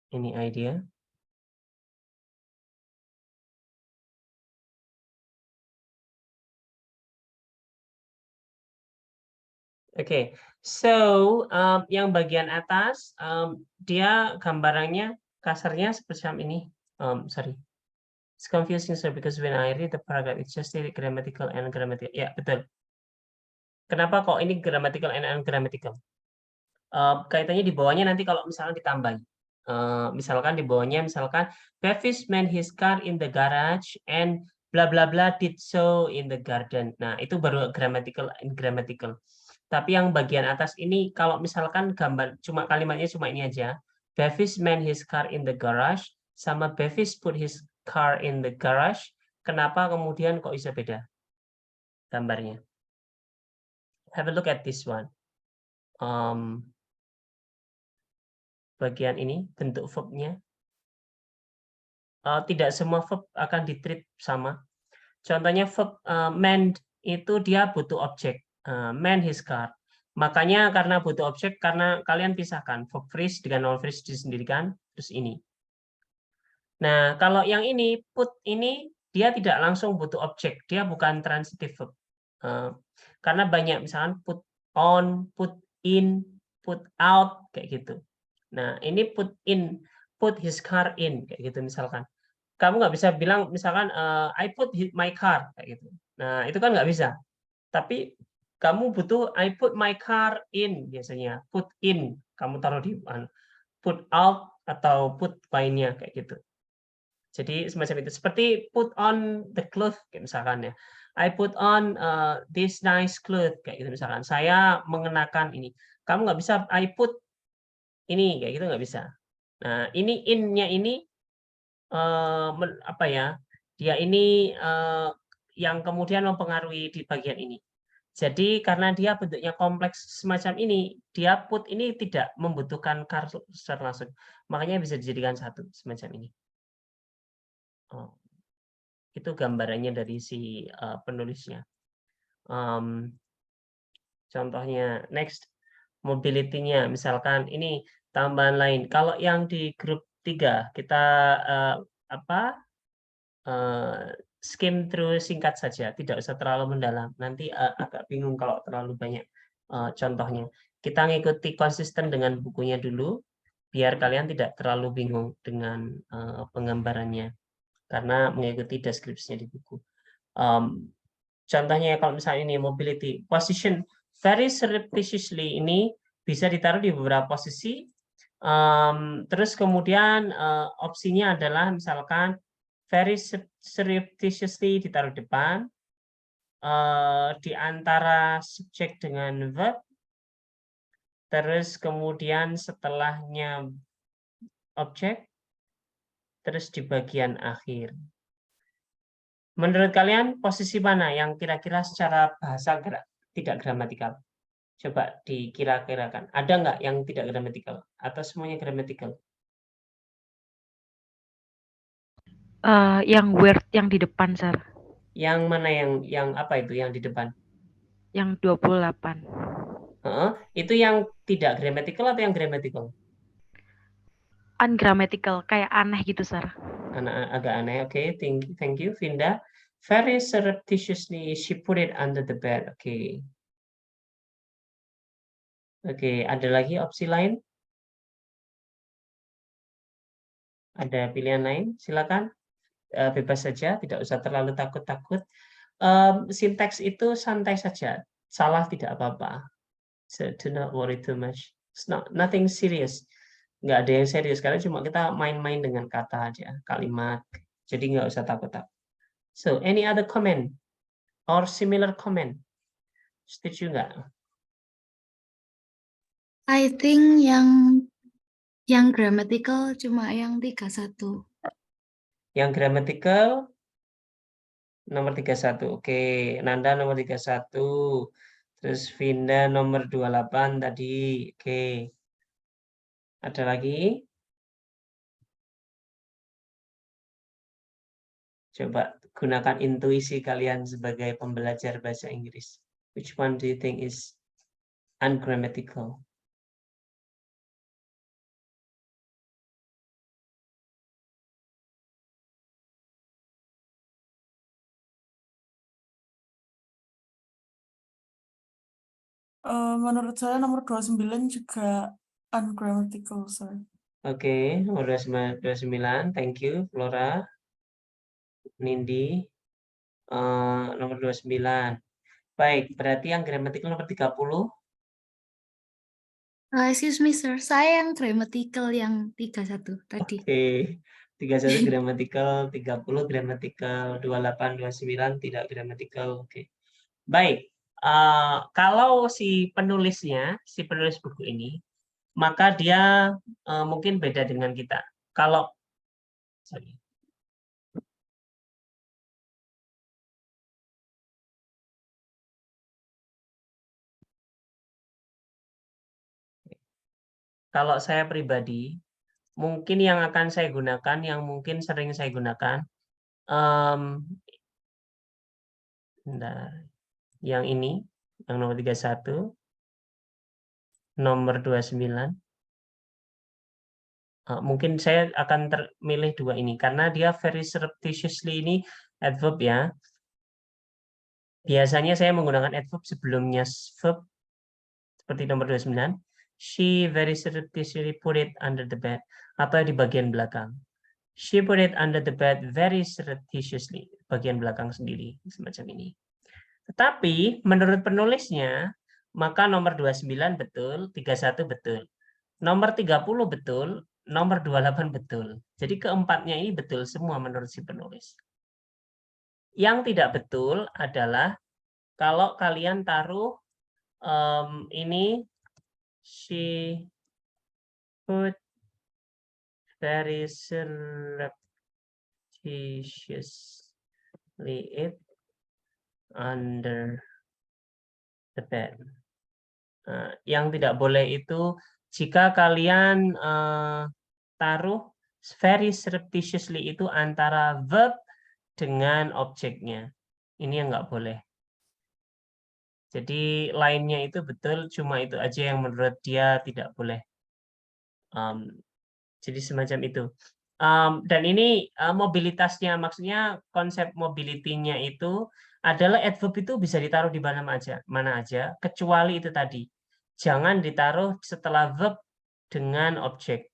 Speaker 1: Any idea? Oke, so yang bagian atas dia gambarannya kasarnya seperti ini. Sorry, it's confusing sir because when I read the paragraph it's just grammatical and grammatical. Ya betul. Kenapa kok ini grammatical and ungrammatical? Kaitannya di bawahnya nanti kalau misalnya ditambah. Misalkan di bawahnya misalkan Bevis manned his car in the garage and bla bla bla did so in the garden. Nah, itu baru grammatical and grammatical. Tapi yang bagian atas ini kalau misalkan gambar cuma kalimatnya cuma ini aja. Bevis manned his car in the garage sama Bevis put his car in the garage. Kenapa kemudian kok bisa beda gambarnya? Have a look at this one. Bagian ini bentuk verbnya. Tidak semua verb akan di-treat sama. Contohnya verb manned itu dia butuh objek. Man his car. Makanya karena butuh objek, karena kalian pisahkan verb phrase dengan noun phrase disendirikan, terus ini. Nah, kalau yang ini, put ini, dia tidak langsung butuh objek. Dia bukan transitive verb. Karena banyak, misalkan put on, put in, put out, kayak gitu. Nah, ini put in, put his car in, kayak gitu misalkan. Kamu nggak bisa bilang, misalkan, I put my car, kayak gitu. Nah, itu kan nggak bisa. Tapi kamu butuh I put my car in biasanya, put in kamu taruh di put out atau put lainnya kayak gitu. Jadi semacam itu. Seperti put on the clothes kayak misalkan ya. I put on this nice clothes kayak gitu misalkan. Saya mengenakan ini. Kamu nggak bisa I put ini kayak gitu nggak bisa. Nah ini in-nya ini apa ya? Dia ini yang kemudian mempengaruhi di bagian ini. Jadi karena dia bentuknya kompleks semacam ini, dia put ini tidak membutuhkan cursor secara langsung. Makanya bisa dijadikan satu semacam ini. Itu gambarannya dari si penulisnya. Contohnya next mobility-nya misalkan ini tambahan lain. Kalau yang di grup 3 kita skim through singkat saja, tidak usah terlalu mendalam. Nanti agak bingung kalau terlalu banyak contohnya. Kita ngikuti konsisten dengan bukunya dulu, biar kalian tidak terlalu bingung dengan penggambarannya, karena mengikuti deskripsinya di buku. Contohnya kalau misalnya ini mobility, position very surreptitiously ini bisa ditaruh di beberapa posisi. Terus kemudian opsinya adalah misalkan very surreptitiously ditaruh depan, di antara subjek dengan verb, terus kemudian setelahnya objek, terus di bagian akhir. Menurut kalian posisi mana yang kira-kira secara bahasa tidak gramatikal? Coba dikira-kirakan. Ada nggak yang tidak gramatikal? Atau semuanya gramatikal?
Speaker 6: Yang word yang di depan, Sir.
Speaker 1: Yang mana yang apa itu yang di depan?
Speaker 6: Yang 28.
Speaker 1: Itu yang tidak gramatikal atau yang gramatikal?
Speaker 6: Ungrammatical, kayak aneh gitu, Sir.
Speaker 1: Agak aneh. Oke, thank you, Vinda. Very surreptitiously she put it under the bed. Oke. Oke, ada lagi opsi lain? Ada pilihan lain? Silakan. Bebas saja, tidak usah terlalu takut-takut. Sinteks itu santai saja, salah tidak apa-apa. So do not worry too much. It's nothing serious. Nggak ada yang serius, karena cuma kita main-main dengan kata aja, kalimat. Jadi nggak usah takut-takut. So, any other comment or similar comment? Setuju nggak?
Speaker 2: I think yang grammatical cuma yang 31.
Speaker 1: Yang grammatical nomor 31. Oke, Nanda nomor 31. Terus Vinda nomor 28 tadi. Oke. Ada lagi? Coba gunakan intuisi kalian sebagai pembelajar bahasa Inggris. Which one do you think is ungrammatical?
Speaker 5: Menurut saya nomor 29 juga ungrammatical, Sir.
Speaker 1: Oke, nomor 29. Thank you, Flora. Nindi. Nomor 29. Baik, berarti yang grammatical nomor 30.
Speaker 2: Excuse me, Sir. Saya yang grammatical yang 31 tadi.
Speaker 1: Oke, 31 grammatical, 30 grammatical, 28, 29 tidak grammatical. Oke. Baik, kalau si penulis buku ini, maka dia mungkin beda dengan kita. Kalau saya pribadi, mungkin yang akan saya gunakan, yang mungkin sering saya gunakan, yang ini, yang nomor 31, nomor 29. Mungkin saya akan memilih dua ini, karena dia very surreptitiously ini adverb ya. Biasanya saya menggunakan adverb sebelumnya verb, seperti nomor 29. She very surreptitiously put it under the bed. Atau di bagian belakang. She put it under the bed very surreptitiously. Bagian belakang sendiri, semacam ini. Tetapi menurut penulisnya, maka nomor 29 betul, 31 betul. Nomor 30 betul, nomor 28 betul. Jadi keempatnya ini betul semua menurut si penulis. Yang tidak betul adalah kalau kalian taruh ini she put very surreptitiously it under the bed. Yang tidak boleh itu jika kalian taruh very surreptitiously itu antara verb dengan objeknya. Ini yang nggak boleh. Jadi lainnya itu betul, cuma itu aja yang menurut dia tidak boleh. Jadi semacam itu. Dan ini mobilitasnya, maksudnya konsep mobility-nya itu adalah adverb itu bisa ditaruh di mana aja, kecuali itu tadi. Jangan ditaruh setelah verb dengan objek.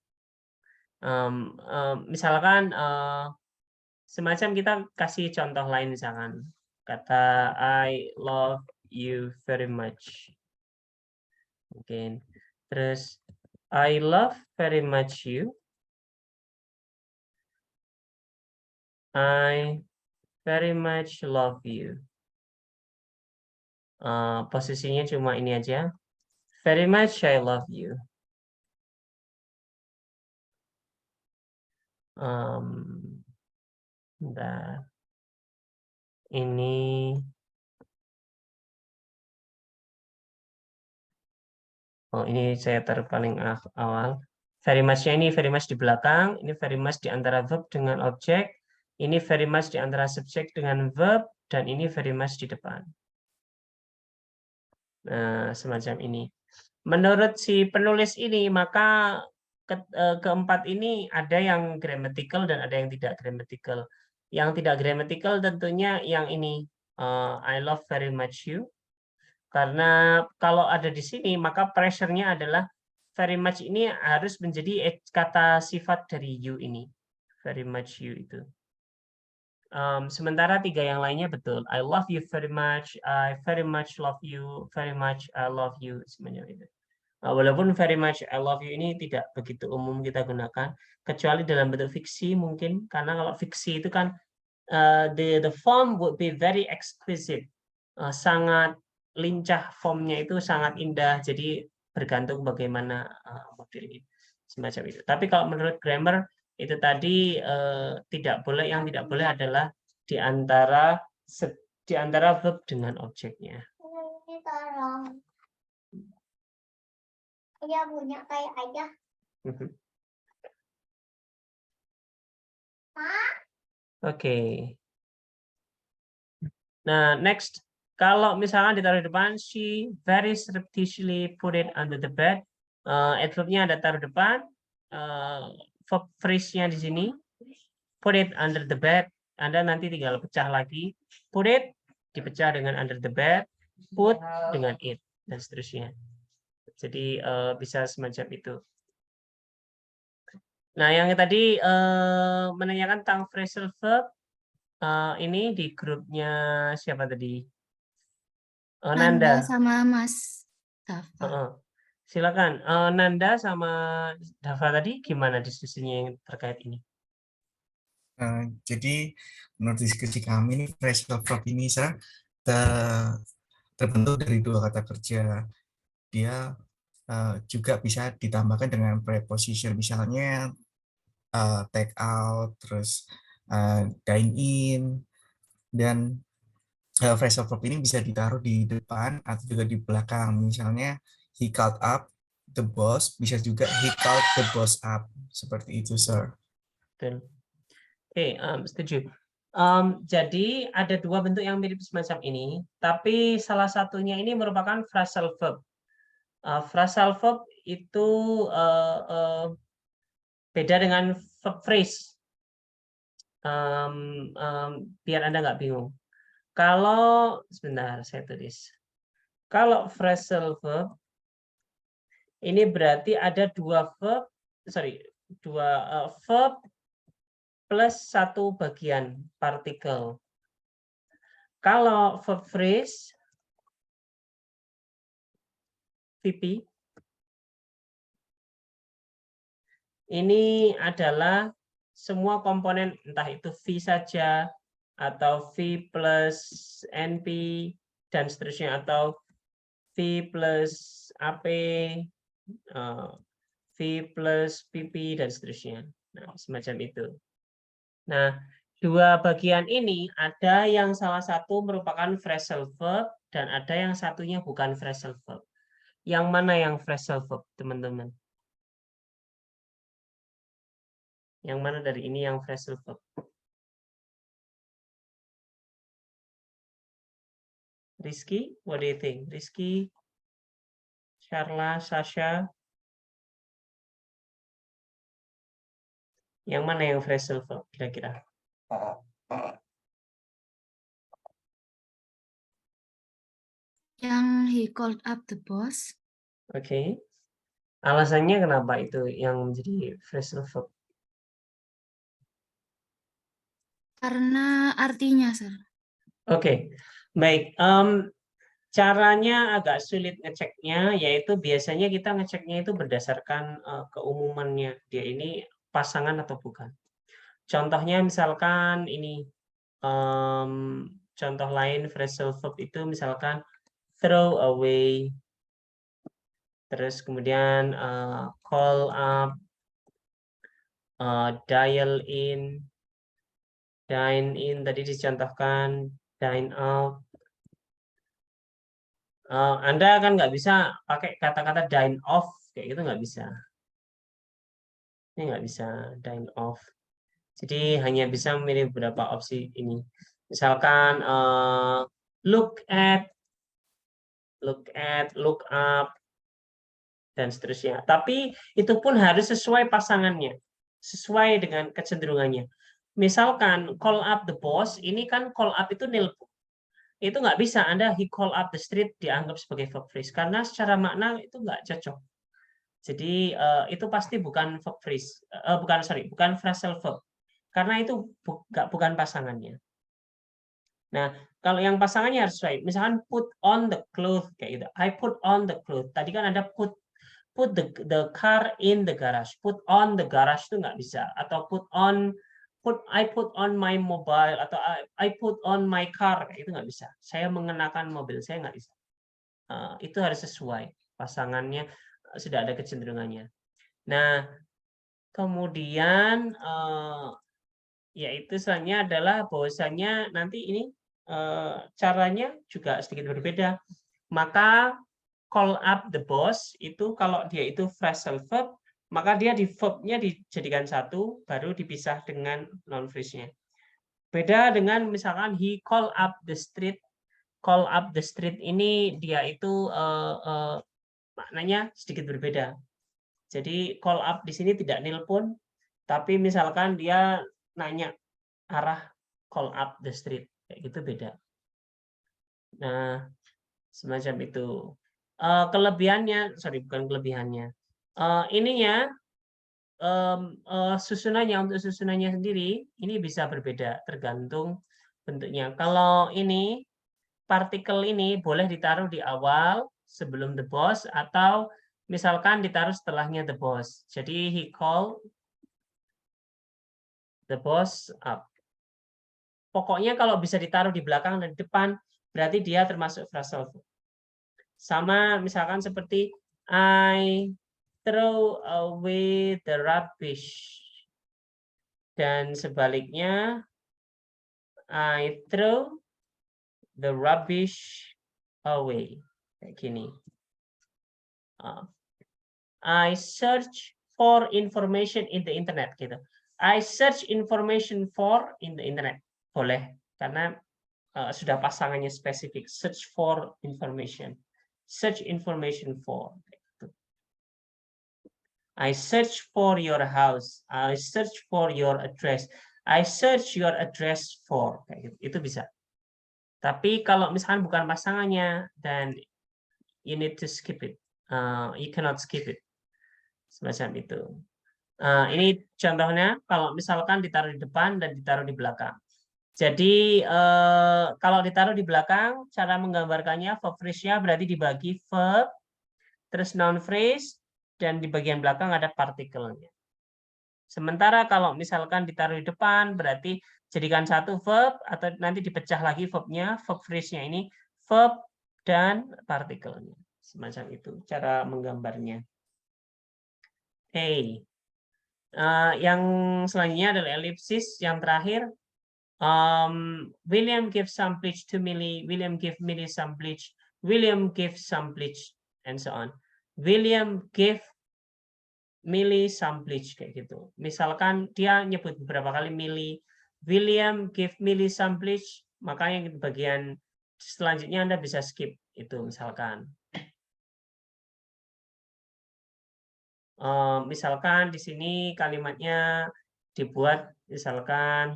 Speaker 1: Misalkan semacam kita kasih contoh lain, misalkan kata I love you very much. Mungkin. Terus I love very much you. I very much love you. Posisinya cuma ini aja. Very much I love you. Bentar. Ini ini saya taruh paling awal. Very much-nya ini very much di belakang, ini very much di antara verb dengan objek, ini very much di antara subjek dengan verb, dan ini very much di depan. Nah, semacam ini. Menurut si penulis ini, maka keempat ini ada yang grammatical dan ada yang tidak grammatical. Yang tidak grammatical tentunya yang ini, I love very much you. Karena kalau ada di sini, maka pressure-nya adalah very much ini harus menjadi kata sifat dari you ini. Very much you itu. Sementara tiga yang lainnya betul. I love you very much, I very much love you, very much I love you. Semuanya itu. Walaupun very much I love you ini tidak begitu umum kita gunakan, kecuali dalam bentuk fiksi mungkin. Karena kalau fiksi itu kan the form would be very exquisite. Sangat lincah, formnya itu sangat indah, jadi bergantung bagaimana modelnya, semacam itu. Tapi kalau menurut grammar itu tadi tidak boleh, yang tidak boleh adalah di antara verb dengan objeknya.
Speaker 7: Iya punya kayak aja.
Speaker 1: Oke. Nah, next. Kalau misalkan ditaruh di depan, she very surreptitiously put it under the bed. Adverb-nya ada taruh depan. Verb phrase-nya di sini. Put it under the bed. Anda nanti tinggal pecah lagi. Put it dipecah dengan under the bed. Put dengan it. Dan seterusnya. Jadi bisa semacam itu. Nah, yang tadi menanyakan tentang phrasal verb. Ini di grupnya siapa tadi?
Speaker 2: Nanda
Speaker 1: Nanda
Speaker 2: sama Mas Dava.
Speaker 1: Silakan. Nanda sama Dava tadi gimana diskusinya yang terkait ini?
Speaker 8: Jadi menurut diskusi kami ini phrasal verb ini terbentuk dari dua kata kerja. Dia juga bisa ditambahkan dengan preposition, misalnya take out, terus dine in, dan phrasal verb ini bisa ditaruh di depan atau juga di belakang. Misalnya he called up the boss, bisa juga he called the boss up. Seperti itu, sir.
Speaker 1: Betul. Oke, setuju. Jadi ada dua bentuk yang mirip semacam ini, tapi salah satunya ini merupakan phrasal verb. Phrasal verb itu beda dengan verb phrase. Biar Anda nggak bingung. Kalau sebentar saya tulis. Kalau phrasal verb ini berarti ada dua verb plus satu bagian partikel. Kalau verb phrase VP ini adalah semua komponen, entah itu V saja atau V plus NP dan seterusnya, atau V plus AP, V plus PP dan seterusnya. Nah, semacam itu. Nah, dua bagian ini ada yang salah satu merupakan phrasal verb dan ada yang satunya bukan phrasal verb. Yang mana yang phrasal verb, teman-teman? Yang mana dari ini yang phrasal verb? Rizky, what do you think? Rizky, Sharla, Sasha. Yang mana yang phrasal verb kira-kira?
Speaker 2: Yang he called up the boss.
Speaker 1: Oke. Alasannya kenapa itu yang menjadi phrasal verb?
Speaker 2: Karena artinya, sir.
Speaker 1: Oke, baik. Caranya agak sulit ngeceknya, yaitu biasanya kita ngeceknya itu berdasarkan keumumannya. Dia ini pasangan atau bukan. Contohnya misalkan ini, contoh lain phrasal verb itu misalkan throw away, terus kemudian call up, dial in, dine in tadi dicontohkan, dine out. Anda kan nggak bisa pakai kata-kata dine off kayak gitu, nggak bisa. Ini nggak bisa dine off. Jadi hanya bisa memilih beberapa opsi ini. Misalkan look at, look up, dan seterusnya. Tapi itu pun harus sesuai pasangannya, sesuai dengan kecenderungannya. Misalkan call up the boss, ini kan call up itu nelpon. Itu nggak bisa Anda he call up the street dianggap sebagai verb phrase karena secara makna itu nggak cocok. Jadi itu pasti bukan verb phrase, bukan phrasal verb karena itu bukan pasangannya. Nah, kalau yang pasangannya harus sesuai. Misalkan put on the clothes kayak gitu. I put on the clothes. Tadi kan ada put the car in the garage. Put on the garage itu nggak bisa. Atau I put on my mobile atau I put on my car itu nggak bisa. Saya mengenakan mobil saya nggak bisa. Itu harus sesuai pasangannya, sudah ada kecenderungannya. Nah, kemudian yaitu selanjutnya adalah bahwasanya nanti ini caranya juga sedikit berbeda. Maka call up the boss itu kalau dia itu phrasal verb, maka dia di verb-nya dijadikan satu, baru dipisah dengan non phrase-nya. Beda dengan misalkan he call up the street. Call up the street ini dia itu maknanya sedikit berbeda. Jadi call up di sini tidak nelpon, tapi misalkan dia nanya arah call up the street, kayak gitu beda. Nah, semacam itu. Kelebihannya, bukan kelebihannya. Ininya susunannya, untuk susunannya sendiri ini bisa berbeda tergantung bentuknya. Kalau ini partikel ini boleh ditaruh di awal sebelum the boss atau misalkan ditaruh setelahnya the boss. Jadi he called the boss up. Pokoknya kalau bisa ditaruh di belakang dan di depan berarti dia termasuk phrasal verb. Sama misalkan seperti I throw away the rubbish. Dan sebaliknya I throw the rubbish away. Kayak gini. I search for information in the internet gitu. I search information for in the internet. Boleh karena sudah pasangannya spesifik. Search for information. Search information for. I search for your house. I search for your address. I search your address for. Kayak gitu. Itu bisa. Tapi kalau misalkan bukan pasangannya, dan you need to skip it. You cannot skip it. Semacam itu. Ini contohnya kalau misalkan ditaruh di depan dan ditaruh di belakang. Jadi kalau ditaruh di belakang, cara menggambarkannya verb phrase-nya berarti dibagi verb, terus noun phrase, dan di bagian belakang ada partikelnya. Sementara kalau misalkan ditaruh di depan, berarti jadikan satu verb, atau nanti dipecah lagi verbnya, verb phrase-nya ini, verb dan partikelnya. Semacam itu cara menggambarnya. Yang selanjutnya adalah elipsis, yang terakhir. William give some bleach to Millie. William give Millie some bleach. William give some bleach, and so on. William give Millie some bleach kayak gitu. Misalkan dia nyebut beberapa kali Millie. William give Millie some bleach. Makanya bagian selanjutnya Anda bisa skip itu misalkan. Misalkan di sini kalimatnya dibuat misalkan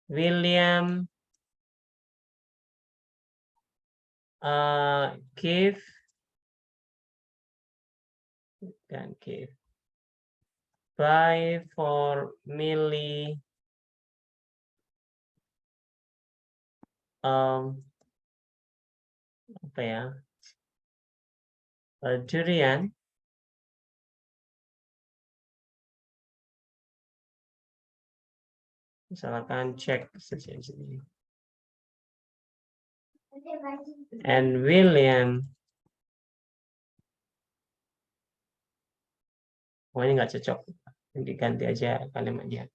Speaker 1: William give dan give buy for Millie apa ya, durian. Misalkan cek saja di sini. And William. Oh, ini nggak cocok. Diganti aja kalimatnya.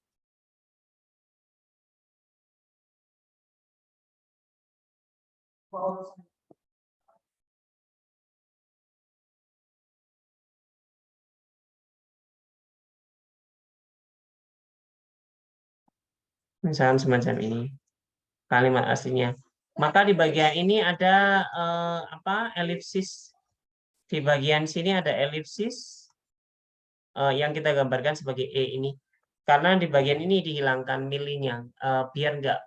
Speaker 1: Misalnya semacam ini kalimat aslinya. Maka di bagian ini ada elipsis. Di bagian sini ada elipsis yang kita gambarkan sebagai E ini. Karena di bagian ini dihilangkan milinya biar nggak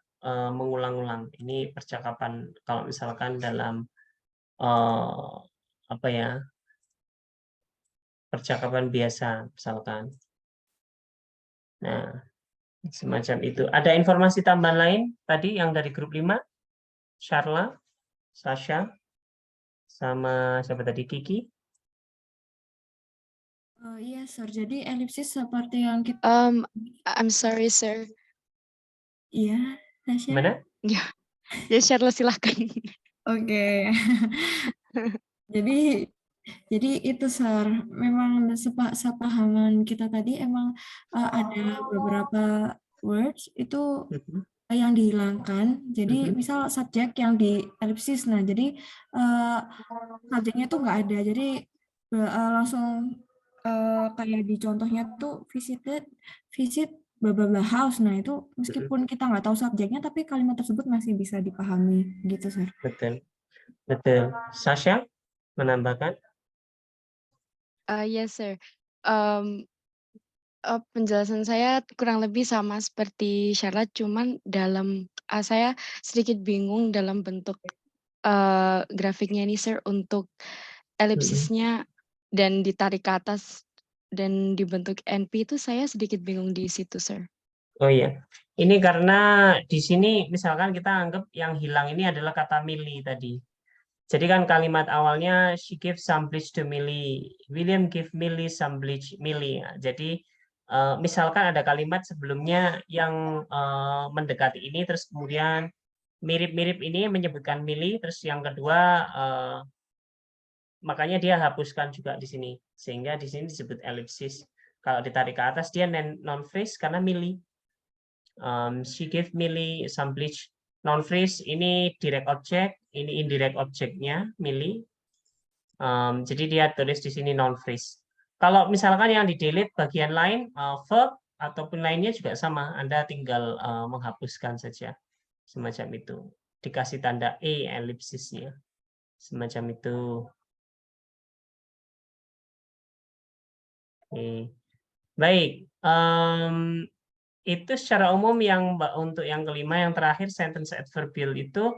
Speaker 1: mengulang-ulang. Ini percakapan kalau misalkan dalam percakapan biasa misalkan. Nah, semacam itu. Ada informasi tambahan lain tadi yang dari grup 5? Sharla, Sasha, sama siapa tadi, Kiki?
Speaker 2: Iya, Sir. Jadi elipsis seperti yang kita...
Speaker 7: I'm sorry, sir.
Speaker 2: Iya, Tasya.
Speaker 1: Gimana?
Speaker 7: Ya, Sharla silahkan.
Speaker 2: Oke. Jadi itu, Sir. Memang sepahaman kita tadi emang ada beberapa words itu yang dihilangkan. Jadi misal subjek yang di elipsis. Nah, jadi subjeknya tuh nggak ada. Jadi langsung kayak di contohnya tuh visit blah blah blah house. Nah, itu meskipun kita nggak tahu subjeknya, tapi kalimat tersebut masih bisa dipahami gitu, Sir.
Speaker 1: Betul. Betul. Sasha menambahkan?
Speaker 7: Yes, sir. Penjelasan saya kurang lebih sama seperti Sharla, cuman saya sedikit bingung dalam bentuk grafiknya ini, sir, untuk elipsisnya dan ditarik ke atas dan dibentuk NP itu saya sedikit bingung di situ, sir.
Speaker 1: Oh iya, ini karena di sini misalkan kita anggap yang hilang ini adalah kata Millie tadi. Jadi kan kalimat awalnya she gave some bleach to Millie, William give Millie some bleach Millie. Jadi misalkan ada kalimat sebelumnya yang mendekati ini, terus kemudian mirip-mirip ini menyebutkan Millie, terus yang kedua makanya dia hapuskan juga di sini, sehingga di sini disebut elipsis. Kalau ditarik ke atas dia non-phrase karena Millie. She gave Millie some bleach. Non-phrase ini direct object, ini indirect objectnya Millie. Jadi dia tulis di sini non-phrase. Kalau misalkan yang di-delete bagian lain, verb ataupun lainnya juga sama. Anda tinggal menghapuskan saja. Semacam itu. Dikasih tanda E elipsisnya. Semacam itu. Oke. Baik. Itu secara umum yang untuk yang kelima, yang terakhir sentence adverbial itu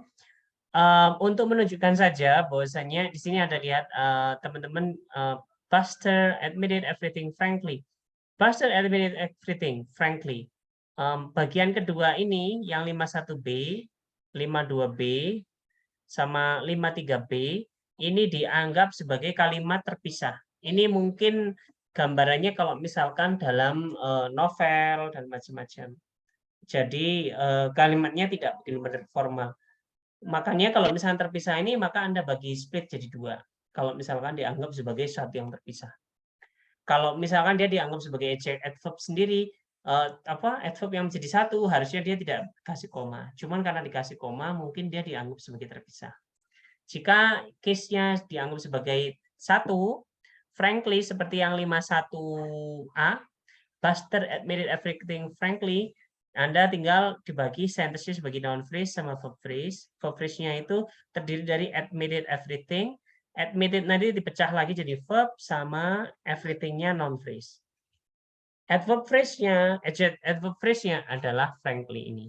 Speaker 1: untuk menunjukkan saja bahwasanya di sini ada lihat teman-teman Buster admitted everything frankly. Buster admitted everything frankly. Bagian kedua ini yang 51B, 52B, sama 53B ini dianggap sebagai kalimat terpisah. Ini mungkin gambarannya kalau misalkan dalam novel dan macam-macam. Jadi kalimatnya tidak benar-benar formal. Makanya kalau misalnya terpisah ini, maka Anda bagi split jadi 2. Kalau misalkan dianggap sebagai sesuatu yang terpisah. Kalau misalkan dia dianggap sebagai adverb sendiri, adverb yang menjadi 1 harusnya dia tidak kasih koma. Cuman karena dikasih koma, mungkin dia dianggap sebagai terpisah. Jika case-nya dianggap sebagai 1, frankly seperti yang 51A, Buster admitted everything frankly, Anda tinggal dibagi sentence-nya sebagai noun phrase sama verb phrase. Verb phrase-nya itu terdiri dari admitted everything. Admitted nanti dipecah lagi jadi verb sama everything-nya noun phrase. Adverb phrase-nya adalah frankly ini.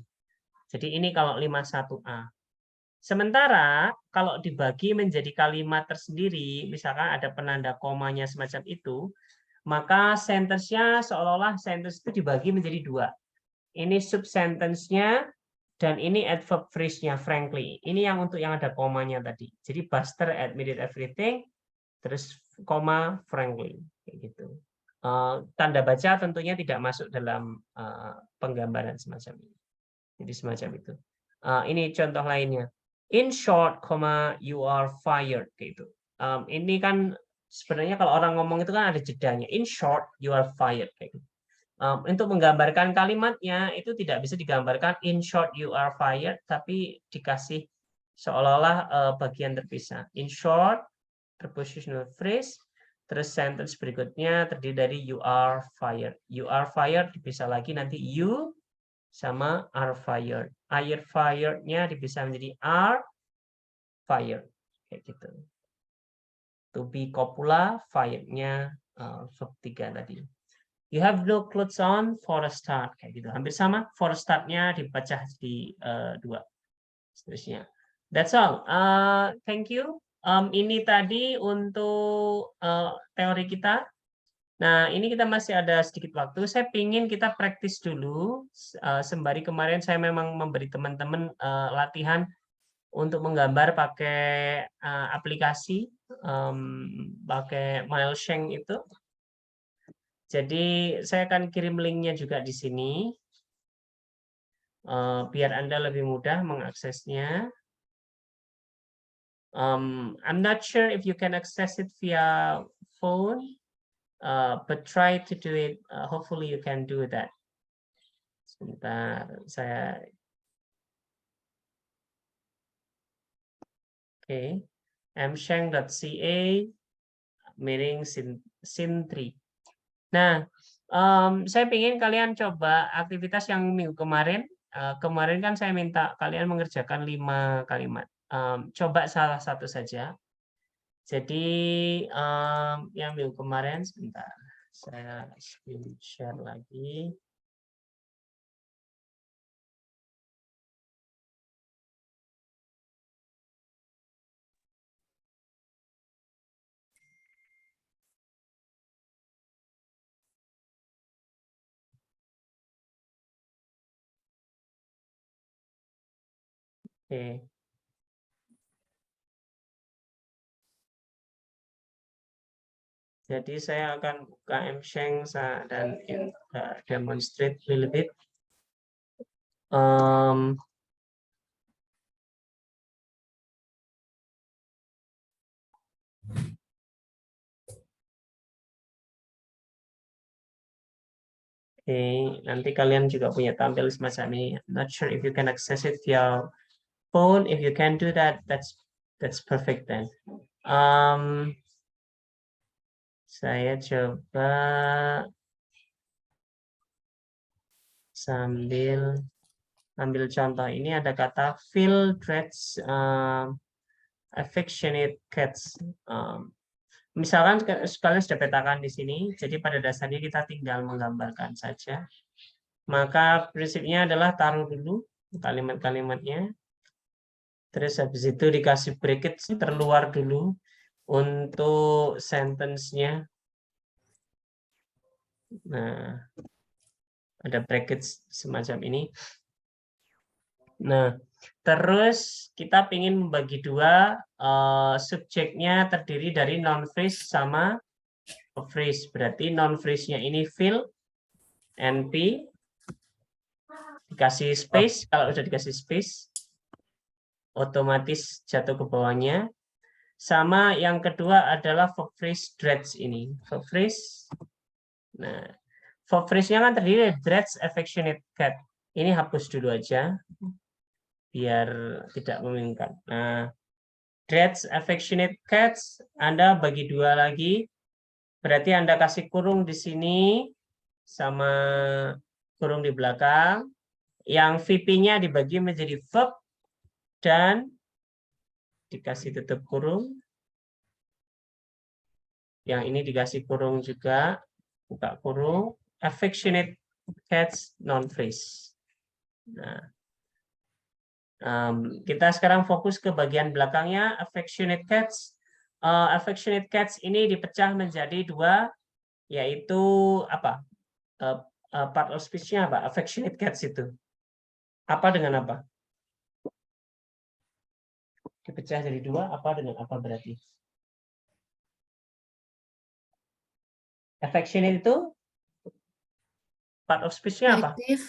Speaker 1: Jadi ini kalau 51A. Sementara kalau dibagi menjadi kalimat tersendiri, misalkan ada penanda komanya semacam itu, maka sentence-nya seolah-olah sentence itu dibagi menjadi 2. Ini sub-sentence-nya dan ini adverb phrase-nya frankly. Ini yang untuk yang ada komanya tadi. Jadi Buster admitted everything, terus koma frankly. Kayak gitu. Tanda baca tentunya tidak masuk dalam penggambaran semacam ini. Jadi semacam itu. Ini contoh lainnya. In short, you are fired. Gitu. Ini kan sebenarnya kalau orang ngomong itu kan ada jedanya. In short, you are fired. Kayak gitu. Untuk menggambarkan kalimatnya itu tidak bisa digambarkan in short you are fired, tapi dikasih seolah-olah bagian terpisah. In short, prepositional phrase, terus sentence berikutnya terdiri dari you are fired. You are fired dipisah lagi nanti you sama are fired. Are fired-nya dipisah menjadi are fired. Kayak gitu. To be copula, fired-nya verb 3 tadi. You have no clothes on for a start. Kayak gitu. Hampir sama. For a start-nya dipecah di 2. Seterusnya. That's all. Thank you. Ini tadi untuk teori kita. Nah, ini kita masih ada sedikit waktu. Saya ingin kita praktis dulu. Sembari kemarin saya memang memberi teman-teman latihan untuk menggambar pakai aplikasi, pakai Mailchimp itu. Jadi saya akan kirim linknya juga di sini, biar Anda lebih mudah mengaksesnya. I'm not sure if you can access it via phone. But try to do it. Hopefully you can do that. Sebentar, saya. Oke, msheng.ca miring sin3. Nah, saya ingin kalian coba aktivitas yang minggu kemarin. Kemarin kan saya minta kalian mengerjakan 5 kalimat. Coba salah satu saja. Jadi yang minggu kemarin, sebentar, saya screen share lagi. Oke. Jadi saya akan buka msheng dan demonstrate a little bit. Oke, nanti kalian juga punya tampil semacam ini. I'm not sure if you can access it via phone. If you can do that, that's perfect then. Saya coba sambil ambil contoh. Ini ada kata Phil dreads affectionate cats. Misalkan kalian sudah petakan di sini, jadi pada dasarnya kita tinggal menggambarkan saja. Maka prinsipnya adalah taruh dulu kalimat-kalimatnya. Terus habis itu dikasih bracket terluar dulu untuk sentence-nya. Nah, ada bracket semacam ini. Nah, terus kita ingin membagi 2, subjeknya terdiri dari noun phrase sama phrase. Berarti noun phrase-nya ini Phil, NP, dikasih space. Kalau udah dikasih space, otomatis jatuh ke bawahnya. Sama yang kedua adalah verb phrase dreads ini. Verb phrase. Nah, verb phrase-nya kan terdiri dari dreads affectionate cat. Ini hapus dulu aja biar tidak membingungkan. Nah, dreads affectionate cats Anda bagi 2 lagi. Berarti Anda kasih kurung di sini sama kurung di belakang. Yang VP-nya dibagi menjadi verb dan dikasih tutup kurung. Yang ini dikasih kurung juga, buka kurung. Affectionate cats non phrase. Nah, kita sekarang fokus ke bagian belakangnya. Affectionate cats. Affectionate cats ini dipecah menjadi 2, yaitu apa? Part of speech-nya apa? Affectionate cats itu. Apa dengan apa? Dipecah jadi 2, apa dengan apa berarti? Affectionate itu part of speech-nya apa?
Speaker 9: Adjective,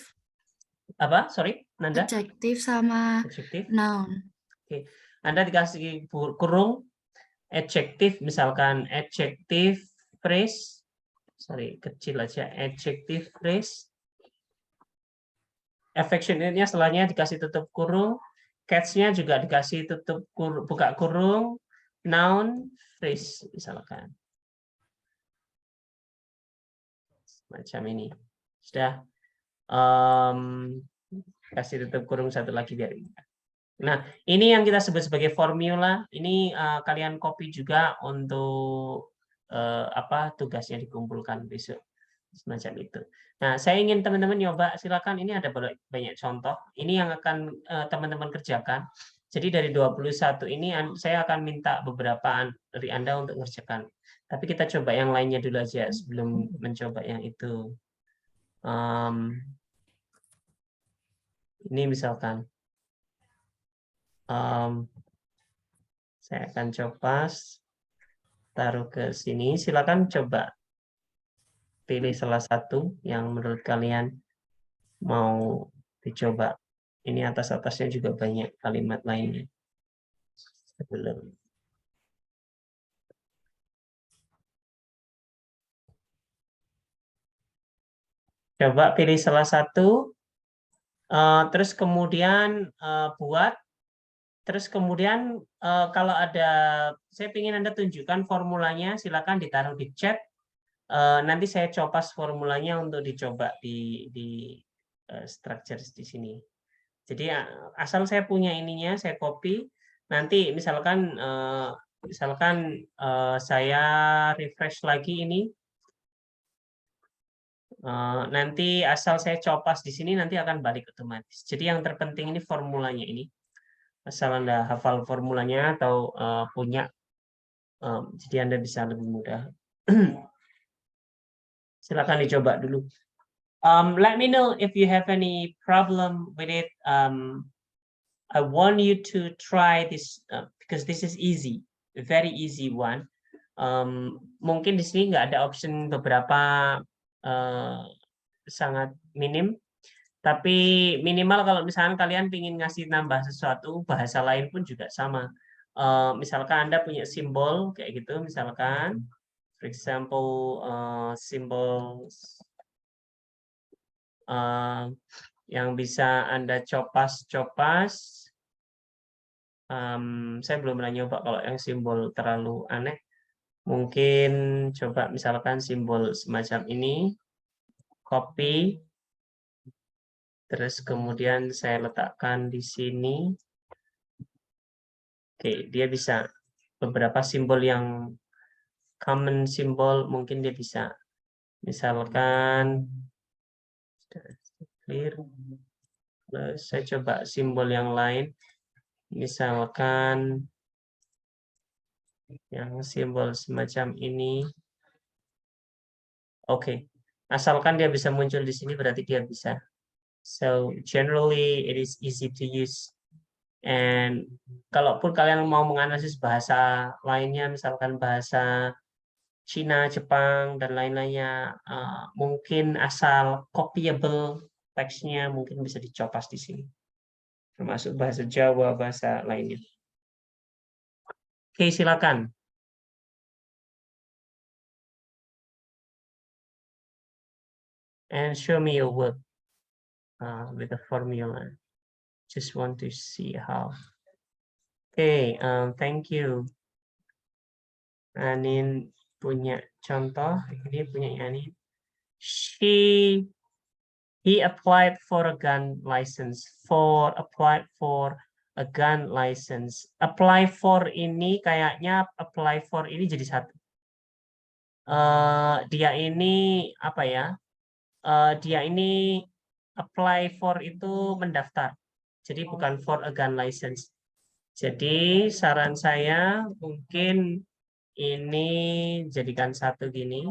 Speaker 1: Apa? Sorry, Nanda?
Speaker 9: adjective sama
Speaker 1: Adjective.
Speaker 9: noun.
Speaker 1: Oke, Anda dikasih kurung adjective, misalkan adjective phrase, sorry kecil aja, adjective phrase. Affectionate-nya setelahnya dikasih tutup kurung, catch-nya juga dikasih tutup buka kurung, noun phrase misalkan. Macam ini. Sudah. Kasih tutup kurung satu lagi biar. Nah, ini yang kita sebut sebagai formula. Ini kalian copy juga untuk tugasnya dikumpulkan besok. Semacam itu. Nah, saya ingin teman-teman nyoba, silakan, ini ada banyak contoh. Ini yang akan teman-teman kerjakan. Jadi dari 21 ini saya akan minta beberapa dari Anda untuk mengerjakan. Tapi kita coba yang lainnya dulu aja sebelum mencoba yang itu. Ini misalkan. Saya akan coba taruh ke sini. Silakan coba pilih salah satu yang menurut kalian mau dicoba. Ini atas-atasnya juga banyak kalimat lainnya. Sebelum. Coba pilih salah satu, terus kemudian buat, terus kemudian kalau ada, saya ingin Anda tunjukkan formulanya, silakan ditaruh di chat. Nanti saya copas formulanya untuk dicoba di structure di sini. Jadi asal saya punya ininya, saya copy. Nanti misalkan saya refresh lagi ini. Nanti asal saya copas di sini nanti akan balik otomatis. Jadi yang terpenting ini formulanya ini. Asal Anda hafal formulanya atau punya, jadi Anda bisa lebih mudah. Silakan dicoba dulu. Let me know if you have any problem with it. I want you to try this because this is easy, a very easy one. Mungkin di sini nggak ada option beberapa sangat minim, tapi minimal kalau misalkan kalian ingin ngasih nambah sesuatu, bahasa lain pun juga sama. Misalkan Anda punya simbol kayak gitu, misalkan, for example, symbols yang bisa Anda copas-copas. Saya belum pernah nyoba kalau yang simbol terlalu aneh. Mungkin coba misalkan simbol semacam ini, copy, terus kemudian saya letakkan di sini. Oke, dia bisa beberapa simbol yang common simbol, mungkin dia bisa. Misalkan, clear. Saya coba simbol yang lain. Misalkan yang simbol semacam ini. Oke, asalkan dia bisa muncul di sini berarti dia bisa. So generally it is easy to use. And kalaupun kalian mau menganalisis bahasa lainnya, misalkan bahasa Cina, Jepang dan lain-lainnya, mungkin asal copyable teksnya mungkin bisa dicopas di sini. Termasuk bahasa Jawa, bahasa lainnya. Oke, silakan. And show me your work with the formula. Just want to see how. Okay, thank you. Anin punya contoh, ini punya Anin. He applied for a gun license. Applied for a gun license. Apply for ini kayaknya apply for ini jadi satu. Dia ini apa ya? Dia ini apply for itu mendaftar. Jadi bukan for a gun license. Jadi saran saya mungkin ini jadikan satu gini.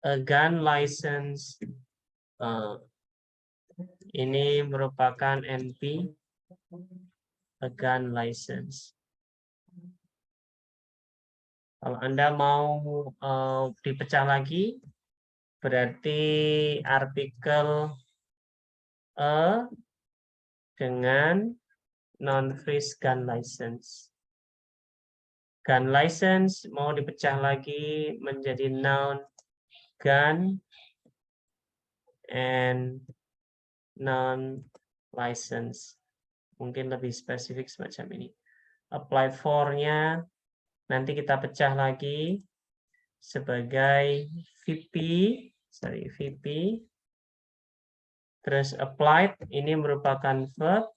Speaker 1: A gun license. Ini merupakan NP. A gun license. Kalau Anda mau dipecah lagi, berarti artikel dengan non-freeze gun license. Gun license mau dipecah lagi menjadi noun gun and non-license. Mungkin lebih spesifik semacam ini. Apply for-nya nanti kita pecah lagi sebagai VP, terus applied ini merupakan verb,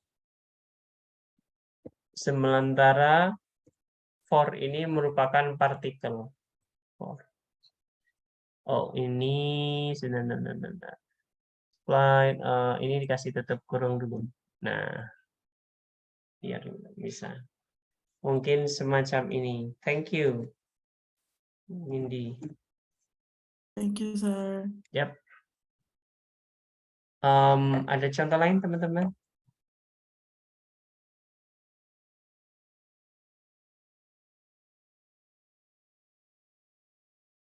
Speaker 1: sementara for ini merupakan partikel. Oh ini applied, ini dikasih tutup kurung dulu. Nah, biar bisa. Mungkin semacam ini. Thank you, Nindi.
Speaker 5: Thank you, sir.
Speaker 1: Yap. Ada contoh lain, teman-teman?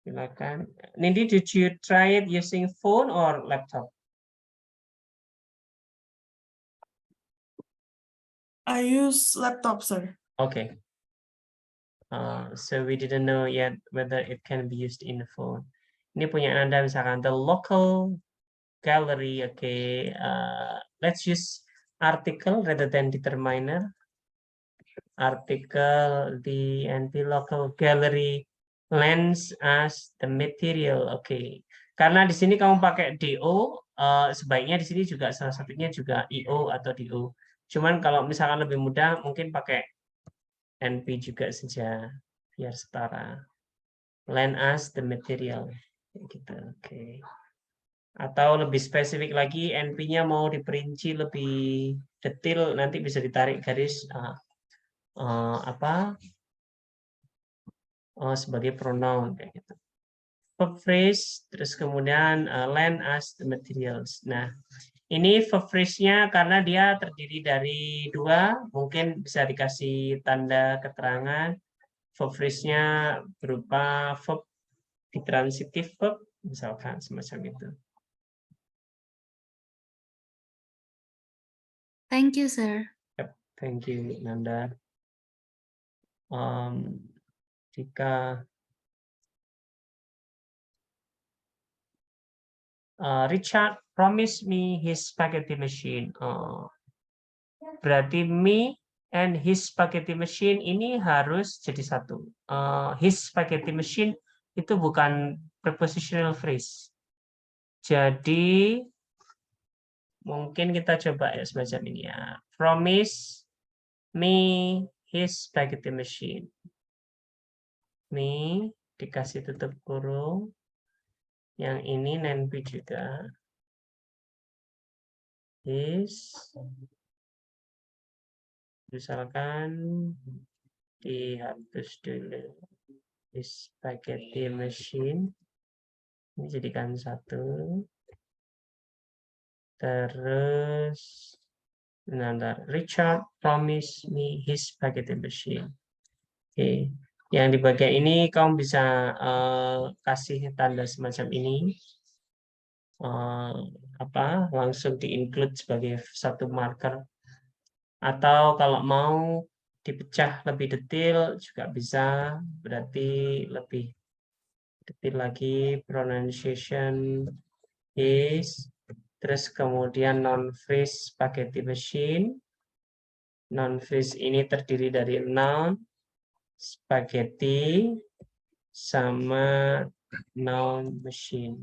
Speaker 1: Silakan. Nindi, did you try it using phone or laptop?
Speaker 5: I use laptop, sir.
Speaker 1: Okay. So we didn't know yet whether it can be used in the phone. Ini punya Anda misalkan the local gallery. Okay. Let's use article rather than determiner. Article the local gallery lends us the material. Okay. Karena di sini kamu pakai do, sebaiknya di sini juga salah satunya juga io atau do. Cuman kalau misalkan lebih mudah mungkin pakai NP juga saja biar setara. Lend us the material gitu. Oke. Atau lebih spesifik lagi NP-nya mau diperinci lebih detail nanti bisa ditarik garis sebagai pronoun kayak gitu. Verb phrase terus kemudian lend us the materials. Nah, ini verb phrase-nya karena dia terdiri dari dua, mungkin bisa dikasih tanda keterangan. Verb phrase-nya berupa verb ditransitif verb, misalkan semacam itu.
Speaker 9: Thank you, sir.
Speaker 1: Yep, thank you, Nanda. Jika Richard promised me his spaghetti machine. Berarti me and his spaghetti machine ini harus jadi satu. His spaghetti machine itu bukan prepositional phrase. Jadi mungkin kita coba ya semacam ini ya. Promise me his spaghetti machine. Me dikasih tutup kurung. Yang ini NP juga. His. Misalkan dihapus dulu. His spaghetti machine. Ini jadikan satu. Terus. Richard promised me his spaghetti machine. Oke. Yang di bagian ini kamu bisa kasih tanda semacam ini. Langsung di-include sebagai satu marker. Atau kalau mau dipecah lebih detail juga bisa, berarti lebih detail lagi pronunciation is, terus kemudian non-freeze spaghetti machine. Non-freeze ini terdiri dari noun, spaghetti, sama noun machine.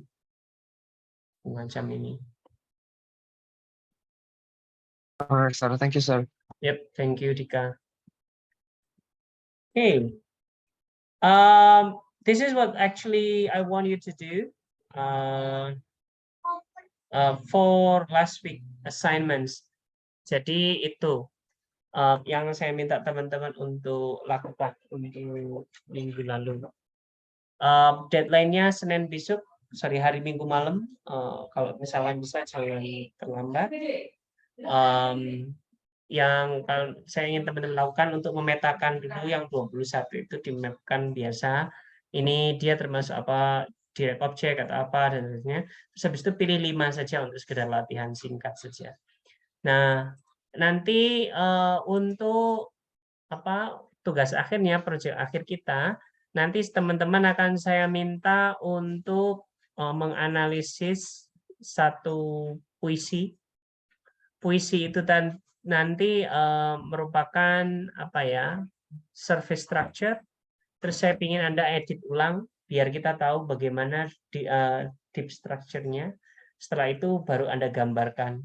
Speaker 1: Macam ini.
Speaker 3: Alright, sir. Thank you, sir.
Speaker 1: Yep, thank you, Dika. Okay. This is what actually I want you to do for last week assignments. Jadi itu yang saya minta teman-teman untuk lakukan untuk minggu lalu. Deadline-nya Senin besok, hari Minggu malam. Kalau misalnya bisa jangan terlambat. Yang saya ingin teman-teman lakukan untuk memetakan dulu yang 21 itu dimapkan biasa. Ini dia termasuk apa, direct object atau apa dan sebagainya. Terus habis itu pilih 5 saja untuk sekedar latihan singkat saja. Nah, nanti untuk tugas akhirnya, proyek akhir kita, nanti teman-teman akan saya minta untuk menganalisis satu puisi. Puisi itu nanti merupakan surface structure. Terus saya ingin Anda edit ulang biar kita tahu bagaimana deep structure-nya. Setelah itu baru Anda gambarkan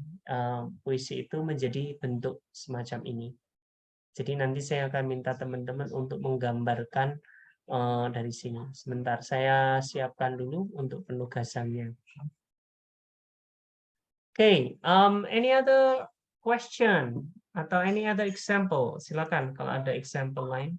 Speaker 1: puisi itu menjadi bentuk semacam ini. Jadi nanti saya akan minta teman-teman untuk menggambarkan dari sini. Sebentar, saya siapkan dulu untuk penugasannya. Okay, any other question atau any other example? Silakan kalau ada example lain.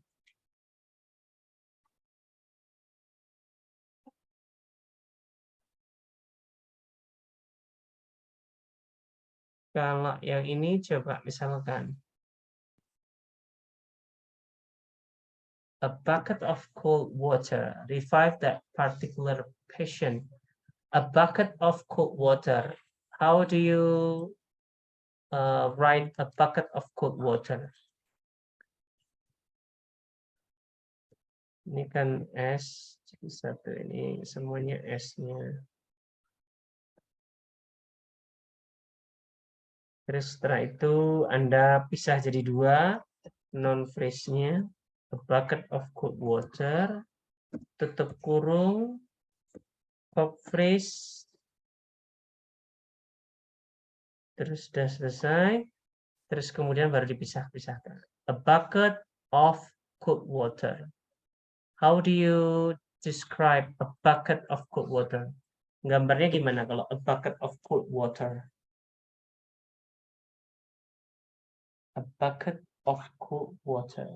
Speaker 1: Kalau yang ini coba misalkan a bucket of cold water revive that particular patient. A bucket of cold water. How do you write a bucket of cold water? Ini kan S, jadi satu ini semuanya S-nya. Terus setelah itu Anda pisah jadi dua, non-phrase-nya, a bucket of cold water, tutup kurung, top phrase, terus sudah selesai, terus kemudian baru dipisah-pisahkan. A bucket of cold water. How do you describe a bucket of cold water? Gambarnya gimana kalau a bucket of cold water? A bucket of cold water.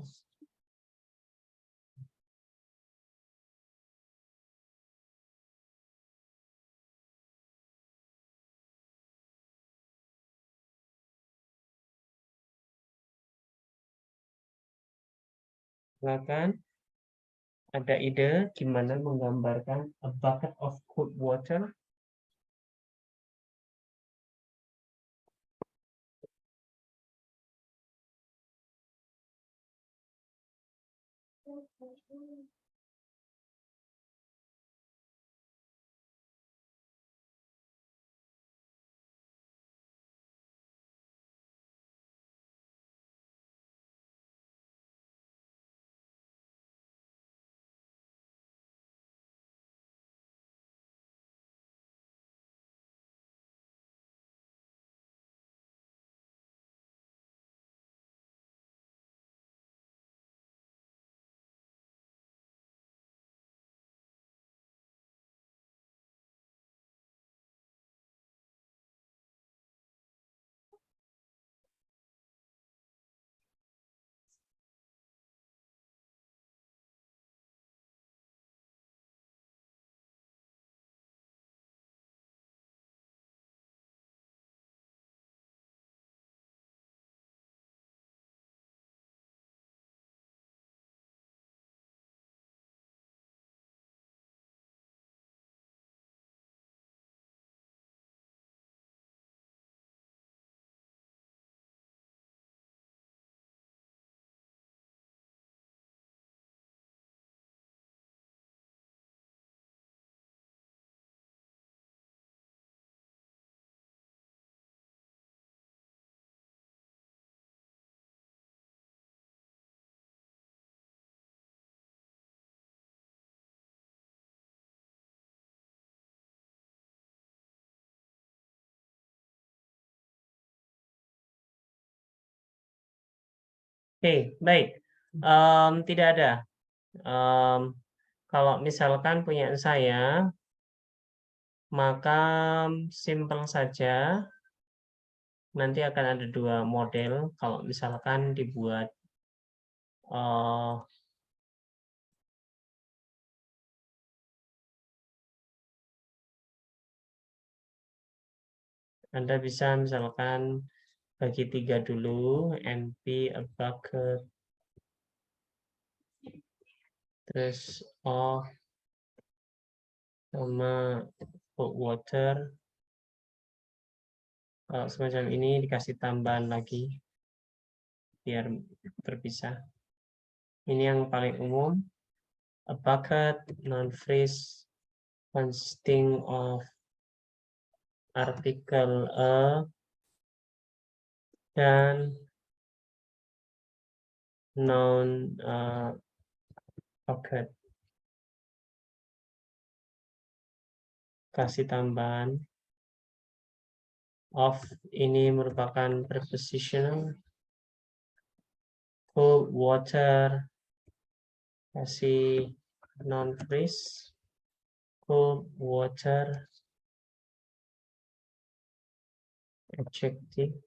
Speaker 1: Silakan. Ada ide gimana menggambarkan a bucket of cold water? Oke, baik. Tidak ada. Kalau misalkan punya saya, maka simpel saja. Nanti akan ada dua model. Kalau misalkan dibuat Anda bisa misalkan bagi 3 dulu, NP a bucket, terus of sama cold water, Kalau semacam ini dikasih tambahan lagi biar terpisah. Ini yang paling umum. A bucket non-phrase consisting of artikel a dan noun bucket. Kasih tambahan of ini merupakan prepositional. Cold water kasih non phrase. Cold water adjective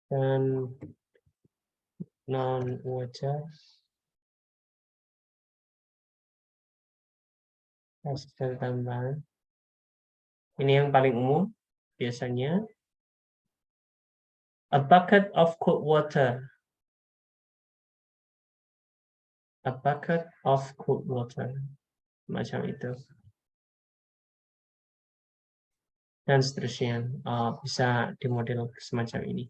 Speaker 1: dan non water kasih tambahan. Ini yang paling umum biasanya. A bucket of cold water. A bucket of cold water. Macam itu. Dan seterusnya. Bisa dimodel semacam ini.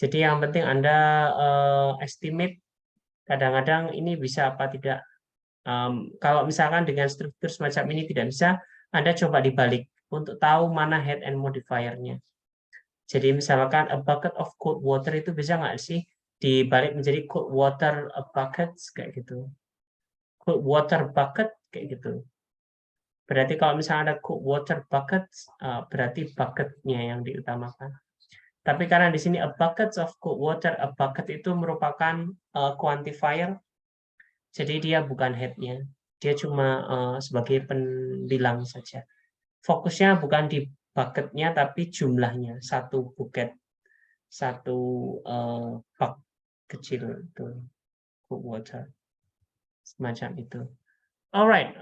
Speaker 1: Jadi yang penting Anda estimate. Kadang-kadang ini bisa apa tidak. Kalau misalkan dengan struktur semacam ini tidak bisa, Anda coba dibalik untuk tahu mana head and modifier-nya. Jadi misalkan a bucket of cold water itu bisa nggak sih dibalik menjadi cold water a bucket kayak gitu. Cold water bucket kayak gitu. Berarti kalau misalnya ada cold water bucket, berarti bucket-nya yang diutamakan. Tapi karena di sini a bucket of cold water, a bucket itu merupakan quantifier. Jadi dia bukan head-nya. Dia cuma sebagai penbilang saja. Fokusnya bukan di bucket-nya tapi jumlahnya, satu bucket, satu bak kecil itu cold water, semacam itu. Alright,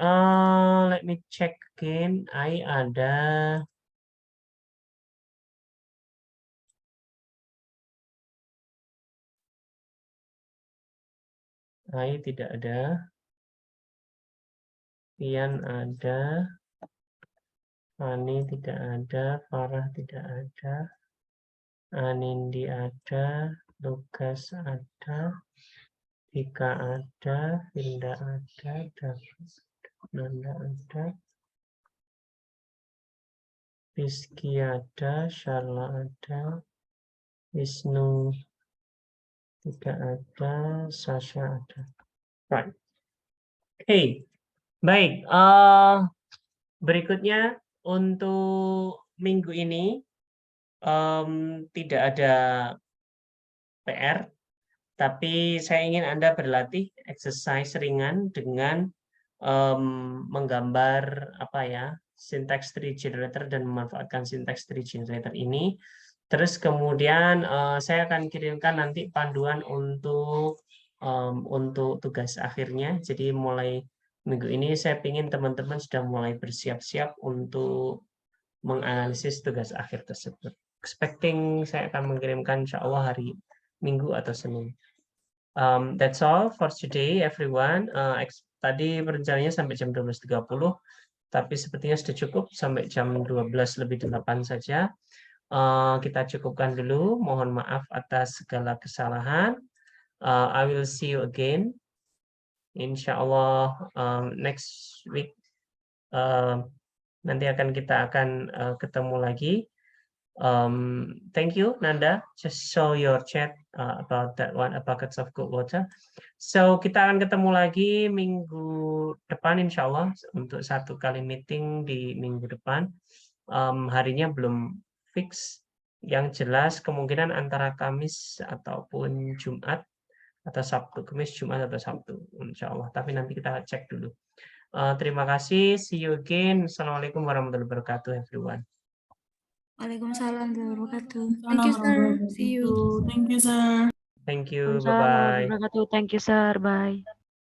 Speaker 1: let me check again. Ada tidak ada. Ian ada. Ani tidak ada, Farah tidak ada, Anindi ada, Lukas ada, Dika ada, Vinda ada, David, Nanda ada, Rizky ada, Sharla ada, Wisnu tidak ada, Sasha ada. Right. Oke, baik. Berikutnya untuk minggu ini tidak ada PR, tapi saya ingin Anda berlatih exercise ringan dengan menggambar syntax tree generator dan memanfaatkan syntax tree generator ini. Terus kemudian saya akan kirimkan nanti panduan untuk tugas akhirnya. Jadi mulai minggu ini saya ingin teman-teman sudah mulai bersiap-siap untuk menganalisis tugas akhir tersebut. Expecting saya akan mengirimkan insya Allah hari Minggu atau Senin. That's all for today, everyone. Tadi rencananya sampai jam 12.30, tapi sepertinya sudah cukup sampai jam 12:08 saja. Kita cukupkan dulu. Mohon maaf atas segala kesalahan. I will see you again. Insya Allah next week nanti kita akan ketemu lagi. Thank you, Nanda. Just show your chat about that one, a bucket of cold water. So kita akan ketemu lagi minggu depan, insya Allah, untuk satu kali meeting di minggu depan. Harinya belum fix. Yang jelas kemungkinan antara Kamis ataupun Jumat atau Sabtu, Kamis, Jumat atau Sabtu, insya Allah. Tapi nanti kita cek dulu. Terima kasih. See you again. Assalamualaikum warahmatullahi wabarakatuh, everyone.
Speaker 2: Waalaikumsalam warahmatullahi wabarakatuh. Thank you, sir. See you.
Speaker 5: Thank you, sir.
Speaker 1: Thank you.
Speaker 6: Waalaikumsalam warahmatullahi
Speaker 1: Bye-bye.
Speaker 6: wabarakatuh. Thank you, sir. Bye.